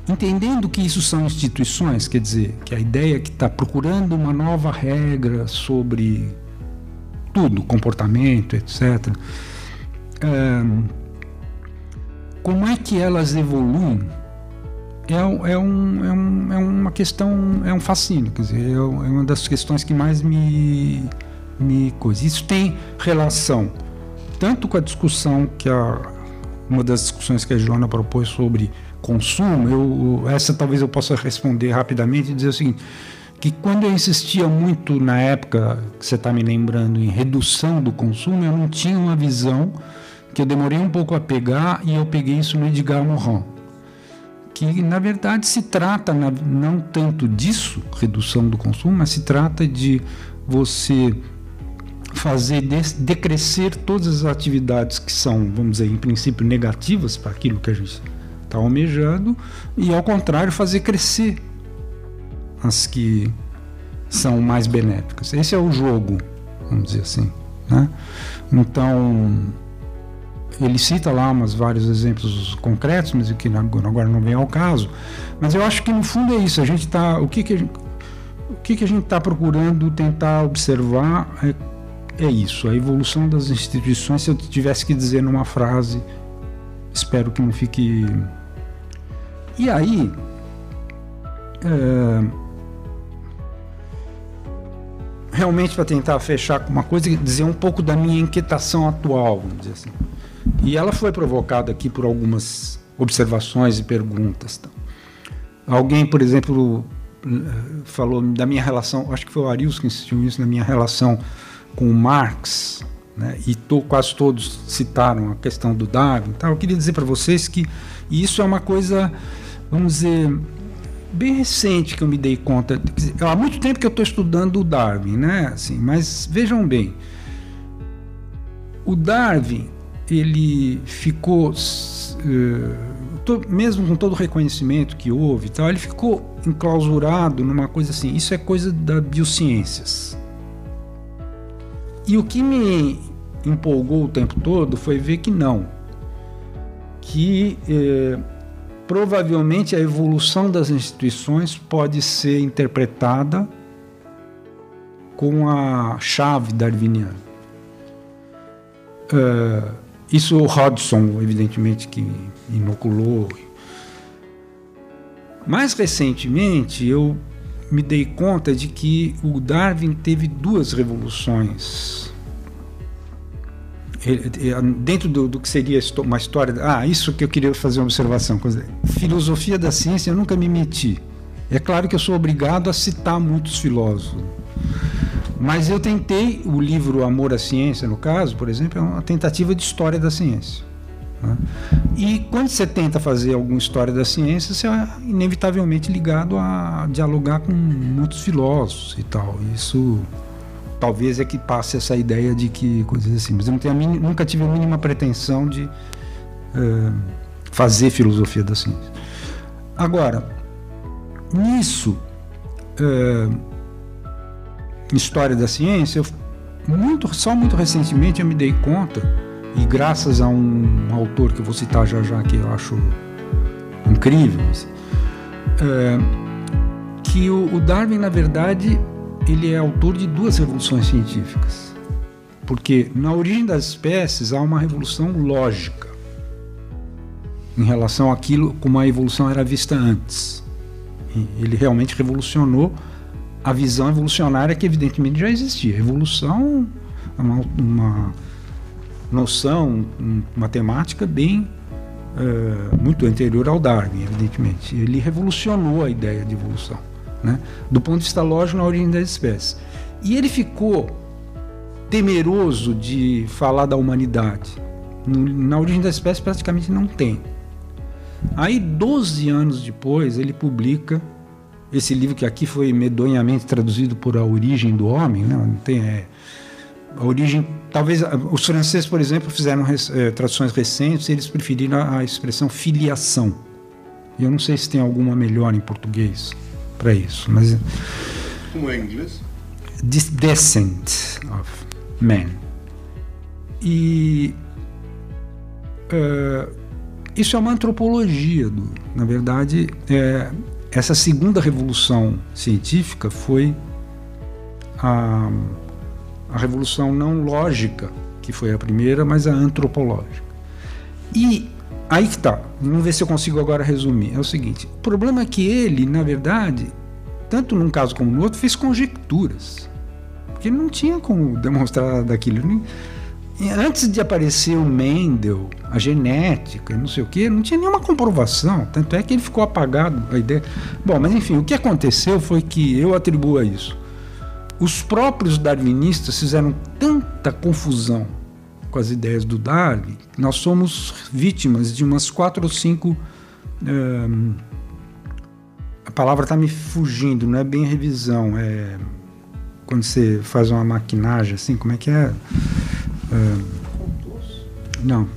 entendendo que isso são instituições, quer dizer, que a ideia é que está procurando uma nova regra sobre tudo, comportamento, etc. Como é que elas evoluem? É uma questão, é um fascínio, quer dizer, é uma das questões que mais me coisa. Isso tem relação tanto com a discussão uma das discussões que a Joana propôs sobre consumo. Essa talvez eu possa responder rapidamente e dizer o seguinte, que quando eu insistia muito na época que você está me lembrando em redução do consumo, eu não tinha uma visão que eu demorei um pouco a pegar, e eu peguei isso no Edgar Morin, que na verdade se trata não tanto disso, redução do consumo, mas se trata de você fazer decrescer todas as atividades que são, vamos dizer, em princípio negativas para aquilo que a gente está almejando, e ao contrário fazer crescer as que são mais benéficas. Esse é o jogo, vamos dizer assim, né? Então ele cita lá vários exemplos concretos, mas que agora não vem ao caso, mas eu acho que no fundo é isso. A gente está, o que a gente está procurando tentar observar é isso, a evolução das instituições. Se eu tivesse que dizer numa frase, espero que não fique. E aí, realmente, para tentar fechar com uma coisa, dizer um pouco da minha inquietação atual, vamos dizer assim. E ela foi provocada aqui por algumas observações e perguntas. Tá? Alguém, por exemplo, falou da minha relação, acho que foi o Arius que insistiu nisso, na minha relação com o Marx, né? E quase todos citaram a questão do Darwin. Tá? Eu queria dizer para vocês que isso é uma coisa, vamos dizer, bem recente que eu me dei conta. Há muito tempo que eu estou estudando o Darwin, né? Assim, mas vejam bem, o Darwin, ele ficou, mesmo com todo o reconhecimento que houve e tal, ele ficou enclausurado numa coisa assim, isso é coisa das biociências. E o que me empolgou o tempo todo foi ver que não, que provavelmente a evolução das instituições pode ser interpretada com a chave darwiniana. Isso o Hodgson, evidentemente, que inoculou. Mais recentemente, eu me dei conta de que o Darwin teve duas revoluções. Dentro do que seria uma história... isso que eu queria fazer uma observação. Filosofia da ciência eu nunca me meti. É claro que eu sou obrigado a citar muitos filósofos. Mas eu tentei, o livro Amor à Ciência, no caso, por exemplo, é uma tentativa de história da ciência. Né? E quando você tenta fazer alguma história da ciência, você é inevitavelmente ligado a dialogar com muitos filósofos e tal. Isso talvez é que passe essa ideia de que coisas assim. Mas eu nunca tive a mínima pretensão de fazer filosofia da ciência. Agora, nisso... história da ciência, só muito recentemente eu me dei conta, e graças a um autor que eu vou citar já que eu acho incrível, que o Darwin, na verdade, ele é autor de duas revoluções científicas. Porque na origem das espécies há uma revolução lógica em relação àquilo como a evolução era vista antes. E ele realmente revolucionou a visão evolucionária que evidentemente já existia. Evolução é uma noção matemática bem muito anterior ao Darwin, evidentemente. Ele revolucionou a ideia de evolução, né? Do ponto de vista lógico, na origem das espécies. E ele ficou temeroso de falar da humanidade. Na origem das espécies praticamente não tem. Aí, 12 anos depois, ele publica esse livro que aqui foi medonhamente traduzido por A Origem do Homem, né? Não tem, a origem, talvez os franceses, por exemplo, fizeram traduções recentes e eles preferiram a expressão filiação. E eu não sei se tem alguma melhor em português para isso, mas como é em inglês? Descent of Man. E isso é uma antropologia na verdade, essa segunda revolução científica foi a revolução não lógica, que foi a primeira, mas a antropológica. E aí que tá, vamos ver se eu consigo agora resumir. É o seguinte, o problema é que ele, na verdade, tanto num caso como no outro, fez conjecturas. Porque não tinha como demonstrar daquilo. Antes de aparecer o Mendel, a genética, não sei o que, não tinha nenhuma comprovação. Tanto é que ele ficou apagado, a ideia. Bom, mas enfim, o que aconteceu foi que eu atribuo a isso. Os próprios darwinistas fizeram tanta confusão com as ideias do Darwin, que nós somos vítimas de umas 4 ou 5... a palavra está me fugindo, não é bem revisão, é quando você faz uma maquinagem assim, como é que é? Não,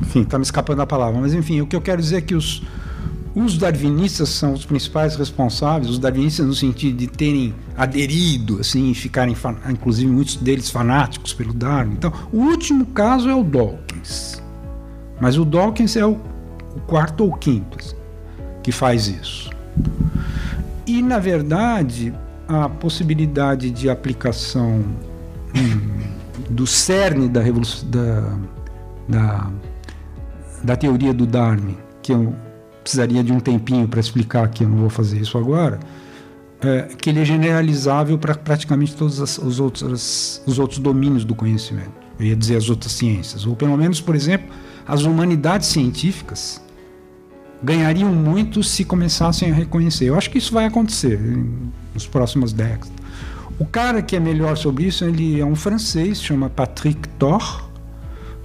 enfim, está me escapando a palavra, mas enfim, o que eu quero dizer é que os darwinistas são os principais responsáveis, os darwinistas no sentido de terem aderido, assim, ficarem, inclusive muitos deles fanáticos pelo Darwin. Então, o último caso é o Dawkins, mas o Dawkins é o quarto ou quinto, assim, que faz isso. E, na verdade, a possibilidade de aplicação do cerne da revolução, da teoria do Darwin, que eu precisaria de um tempinho para explicar, que eu não vou fazer isso agora, que ele é generalizável para praticamente todos os outros domínios do conhecimento. Eu ia dizer as outras ciências, ou pelo menos, por exemplo, as humanidades científicas ganhariam muito se começassem a reconhecer. Eu acho que isso vai acontecer nos próximos décadas. O cara que é melhor sobre isso, ele é um francês, chama Patrick Thor,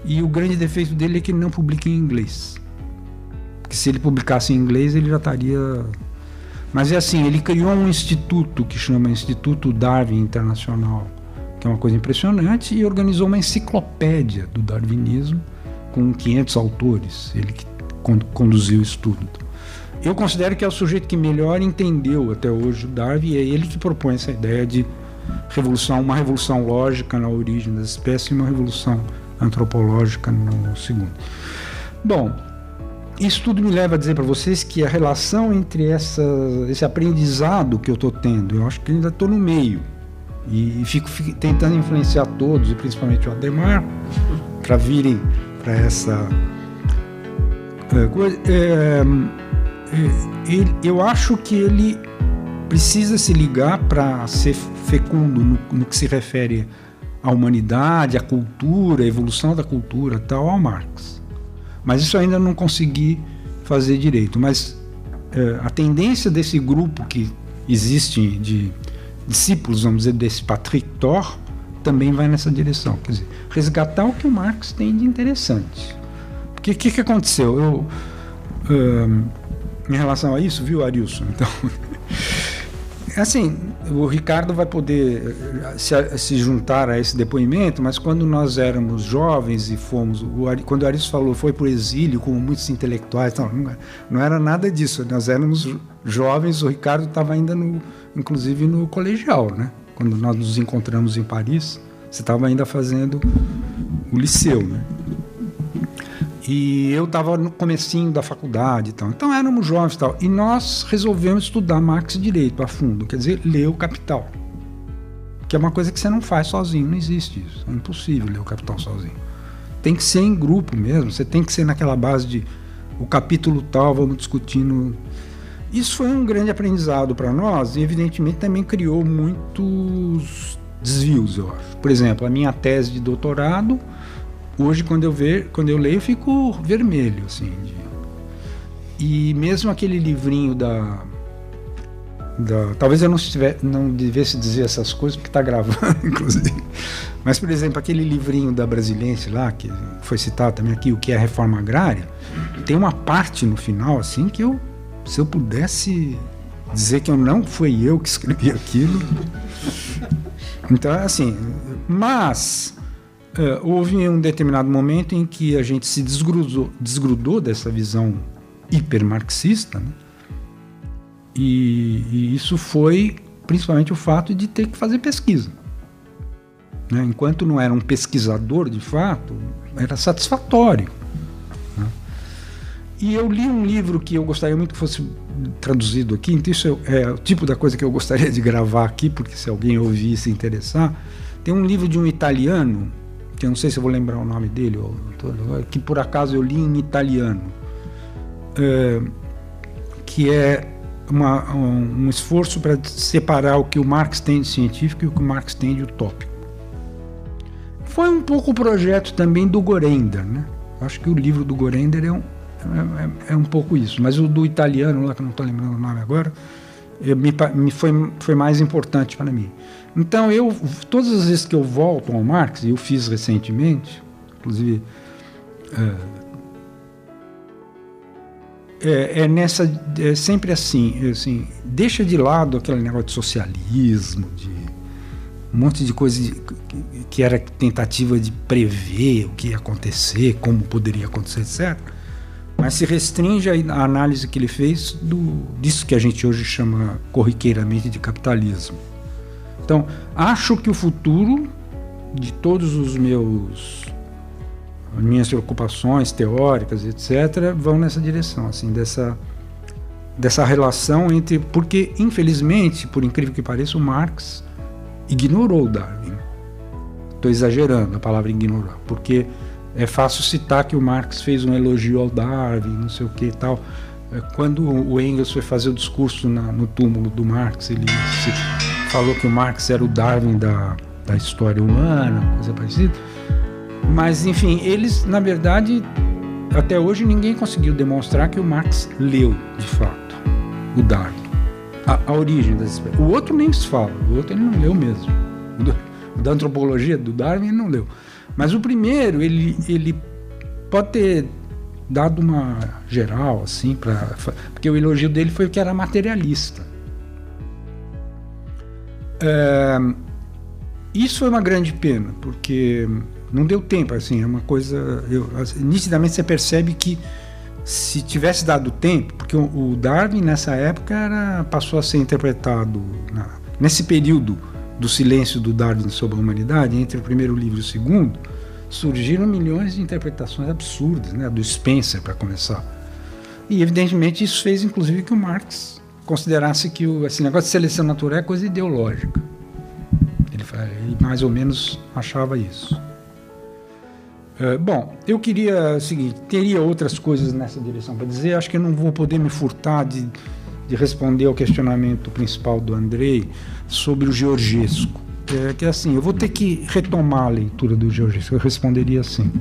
e o grande defeito dele é que ele não publica em inglês. Porque se ele publicasse em inglês, ele já estaria... Mas é assim, ele criou um instituto que chama Instituto Darwin Internacional, que é uma coisa impressionante, e organizou uma enciclopédia do darwinismo com 500 autores. Ele que conduziu isso tudo. Eu considero que é o sujeito que melhor entendeu até hoje o Darwin, e é ele que propõe essa ideia de uma revolução lógica na origem das espécies e uma revolução antropológica no segundo. Bom, isso tudo me leva a dizer para vocês que a relação entre esse aprendizado que eu estou tendo, eu acho que ainda estou no meio, e fico tentando influenciar todos, e principalmente o Adhemar, para virem para essa coisa. Eu acho que ele precisa se ligar para ser fecundo no que se refere à humanidade, à cultura, à evolução da cultura, tal, ao Marx. Mas isso ainda não consegui fazer direito. Mas a tendência desse grupo que existe de discípulos, vamos dizer, desse Patrick Thor, também vai nessa direção. Quer dizer, resgatar o que o Marx tem de interessante. Porque o que aconteceu? Em relação a isso, viu, Arilson? Então, assim, o Ricardo vai poder se juntar a esse depoimento, mas quando nós éramos jovens e fomos, quando o Arilson falou foi para o exílio, como muitos intelectuais, não era nada disso. Nós éramos jovens, o Ricardo estava ainda inclusive no colegial, né? Quando nós nos encontramos em Paris, você estava ainda fazendo o liceu, né? E eu estava no comecinho da faculdade e tal. Então éramos jovens e tal. E nós resolvemos estudar Marx direito a fundo. Quer dizer, ler o Capital. Que é uma coisa que você não faz sozinho. Não existe isso. É impossível ler o Capital sozinho. Tem que ser em grupo mesmo. Você tem que ser naquela base de o capítulo tal, vamos discutindo. Isso foi um grande aprendizado para nós. E evidentemente também criou muitos desvios, eu acho. Por exemplo, a minha tese de doutorado... Hoje, quando eu leio, eu fico vermelho, assim. E mesmo aquele livrinho talvez eu não devesse dizer essas coisas, porque está gravando, inclusive. Mas, por exemplo, aquele livrinho da Brasiliense lá, que foi citado também aqui, o que é a reforma agrária, tem uma parte no final, assim, que se eu pudesse dizer que não foi eu que escrevi aquilo. Então, assim, mas... houve um determinado momento em que a gente se desgrudou dessa visão hipermarxista, né? E isso foi principalmente o fato de ter que fazer pesquisa, né? Enquanto não era um pesquisador de fato, era satisfatório, né? E eu li um livro que eu gostaria muito que fosse traduzido aqui, então isso é o tipo da coisa que eu gostaria de gravar aqui, porque se alguém ouvir e se interessar, tem um livro de um italiano, que eu não sei se eu vou lembrar o nome dele, que por acaso eu li em italiano, que é um esforço para separar o que o Marx tem de científico e o que o Marx tem de utópico. Foi um pouco o projeto também do Gorender, né? Acho que o livro do Gorender é um pouco isso, mas o do italiano, lá que eu não estou lembrando o nome agora, foi mais importante para mim. Então, todas as vezes que eu volto ao Marx, e eu fiz recentemente, inclusive, é sempre assim, deixa de lado aquele negócio de socialismo, de um monte de coisa que era tentativa de prever o que ia acontecer, como poderia acontecer, etc. Mas se restringe a análise que ele fez disso que a gente hoje chama corriqueiramente de capitalismo. Então, acho que o futuro de todos as minhas preocupações teóricas, etc., vão nessa direção, assim, dessa relação entre... Porque, infelizmente, por incrível que pareça, o Marx ignorou o Darwin. Estou exagerando a palavra ignorar, porque é fácil citar que o Marx fez um elogio ao Darwin, não sei o que e tal. Quando o Engels foi fazer o discurso no túmulo do Marx, ele falou que o Marx era o Darwin da história humana, coisa parecida. Mas, enfim, eles, na verdade, até hoje ninguém conseguiu demonstrar que o Marx leu, de fato, o Darwin, a origem das espécies. O outro nem se fala, o outro ele não leu mesmo. O da antropologia do Darwin ele não leu. Mas o primeiro, ele pode ter dado uma geral, assim, porque o elogio dele foi que era materialista. Isso foi uma grande pena, porque não deu tempo, assim, é uma coisa... nitidamente você percebe que se tivesse dado tempo, porque o Darwin nessa época passou a ser interpretado, nesse período do silêncio do Darwin sobre a humanidade, entre o primeiro livro e o segundo, surgiram milhões de interpretações absurdas, né, do Spencer, para começar. E, evidentemente, isso fez, inclusive, que o Marx considerasse que esse negócio de seleção natural é coisa ideológica. Ele mais ou menos achava isso. Bom, eu queria o seguinte, teria outras coisas nessa direção para dizer, acho que eu não vou poder me furtar de responder ao questionamento principal do Andrei sobre o Georgescu. Que assim, eu vou ter que retomar a leitura do Georgescu, eu responderia assim,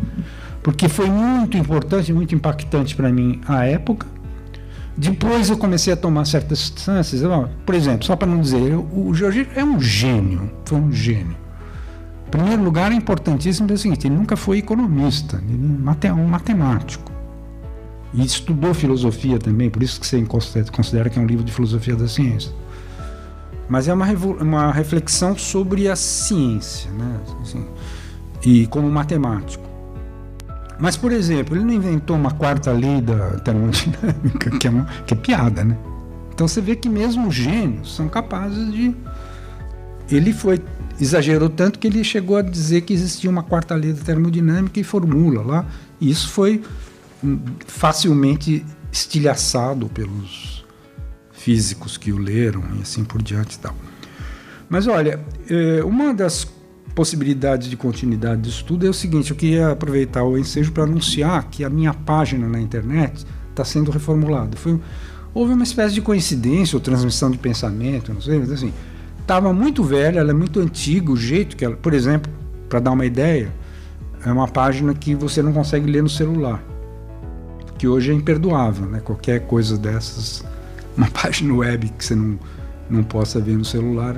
porque foi muito importante, muito impactante para mim à época. Depois eu comecei a tomar certas distâncias, por exemplo, só para não dizer, o Georgescu é um gênio, foi um gênio. Em primeiro lugar, é importantíssimo é o seguinte, ele nunca foi economista, ele é um matemático. E estudou filosofia também, por isso que você considera que é um livro de filosofia da ciência. Mas é uma reflexão sobre a ciência, né? Assim, e como matemático. Mas, por exemplo, ele não inventou uma quarta lei da termodinâmica, que é piada, né? Então você vê que mesmo os gênios são capazes de... Ele exagerou tanto que ele chegou a dizer que existia uma quarta lei da termodinâmica e formula lá. E isso foi facilmente estilhaçado pelos físicos que o leram e assim por diante e tal. Mas olha, uma das possibilidades de continuidade de estudo é o seguinte, eu queria aproveitar o ensejo para anunciar que a minha página na internet está sendo reformulada. Houve uma espécie de coincidência ou transmissão de pensamento, não sei, mas assim, estava muito velha, ela é muito antiga, o jeito que ela... Por exemplo, para dar uma ideia, é uma página que você não consegue ler no celular, que hoje é imperdoável, né? Qualquer coisa dessas, uma página web que você não possa ver no celular.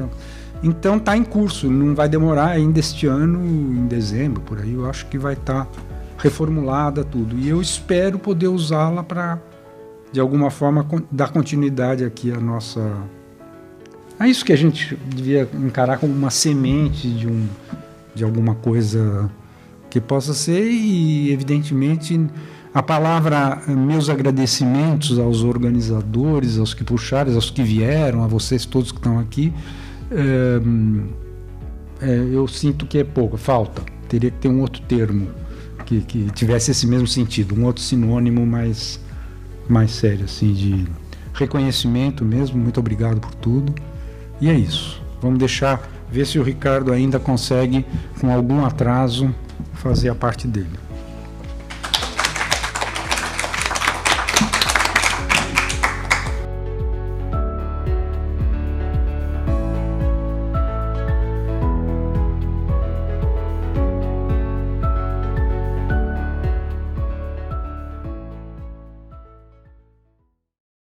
Então está em curso, não vai demorar ainda este ano, em dezembro, por aí, eu acho que vai estar reformulada tudo. E eu espero poder usá-la para, de alguma forma, dar continuidade aqui à nossa... É isso que a gente devia encarar como uma semente de alguma coisa que possa ser, e evidentemente a palavra meus agradecimentos aos organizadores, aos que puxaram, aos que vieram, a vocês todos que estão aqui, eu sinto que é pouco, falta, teria que ter um outro termo que tivesse esse mesmo sentido, um outro sinônimo mais sério, assim, de reconhecimento mesmo. Muito obrigado por tudo. E é isso. Vamos ver se o Ricardo ainda consegue, com algum atraso, fazer a parte dele.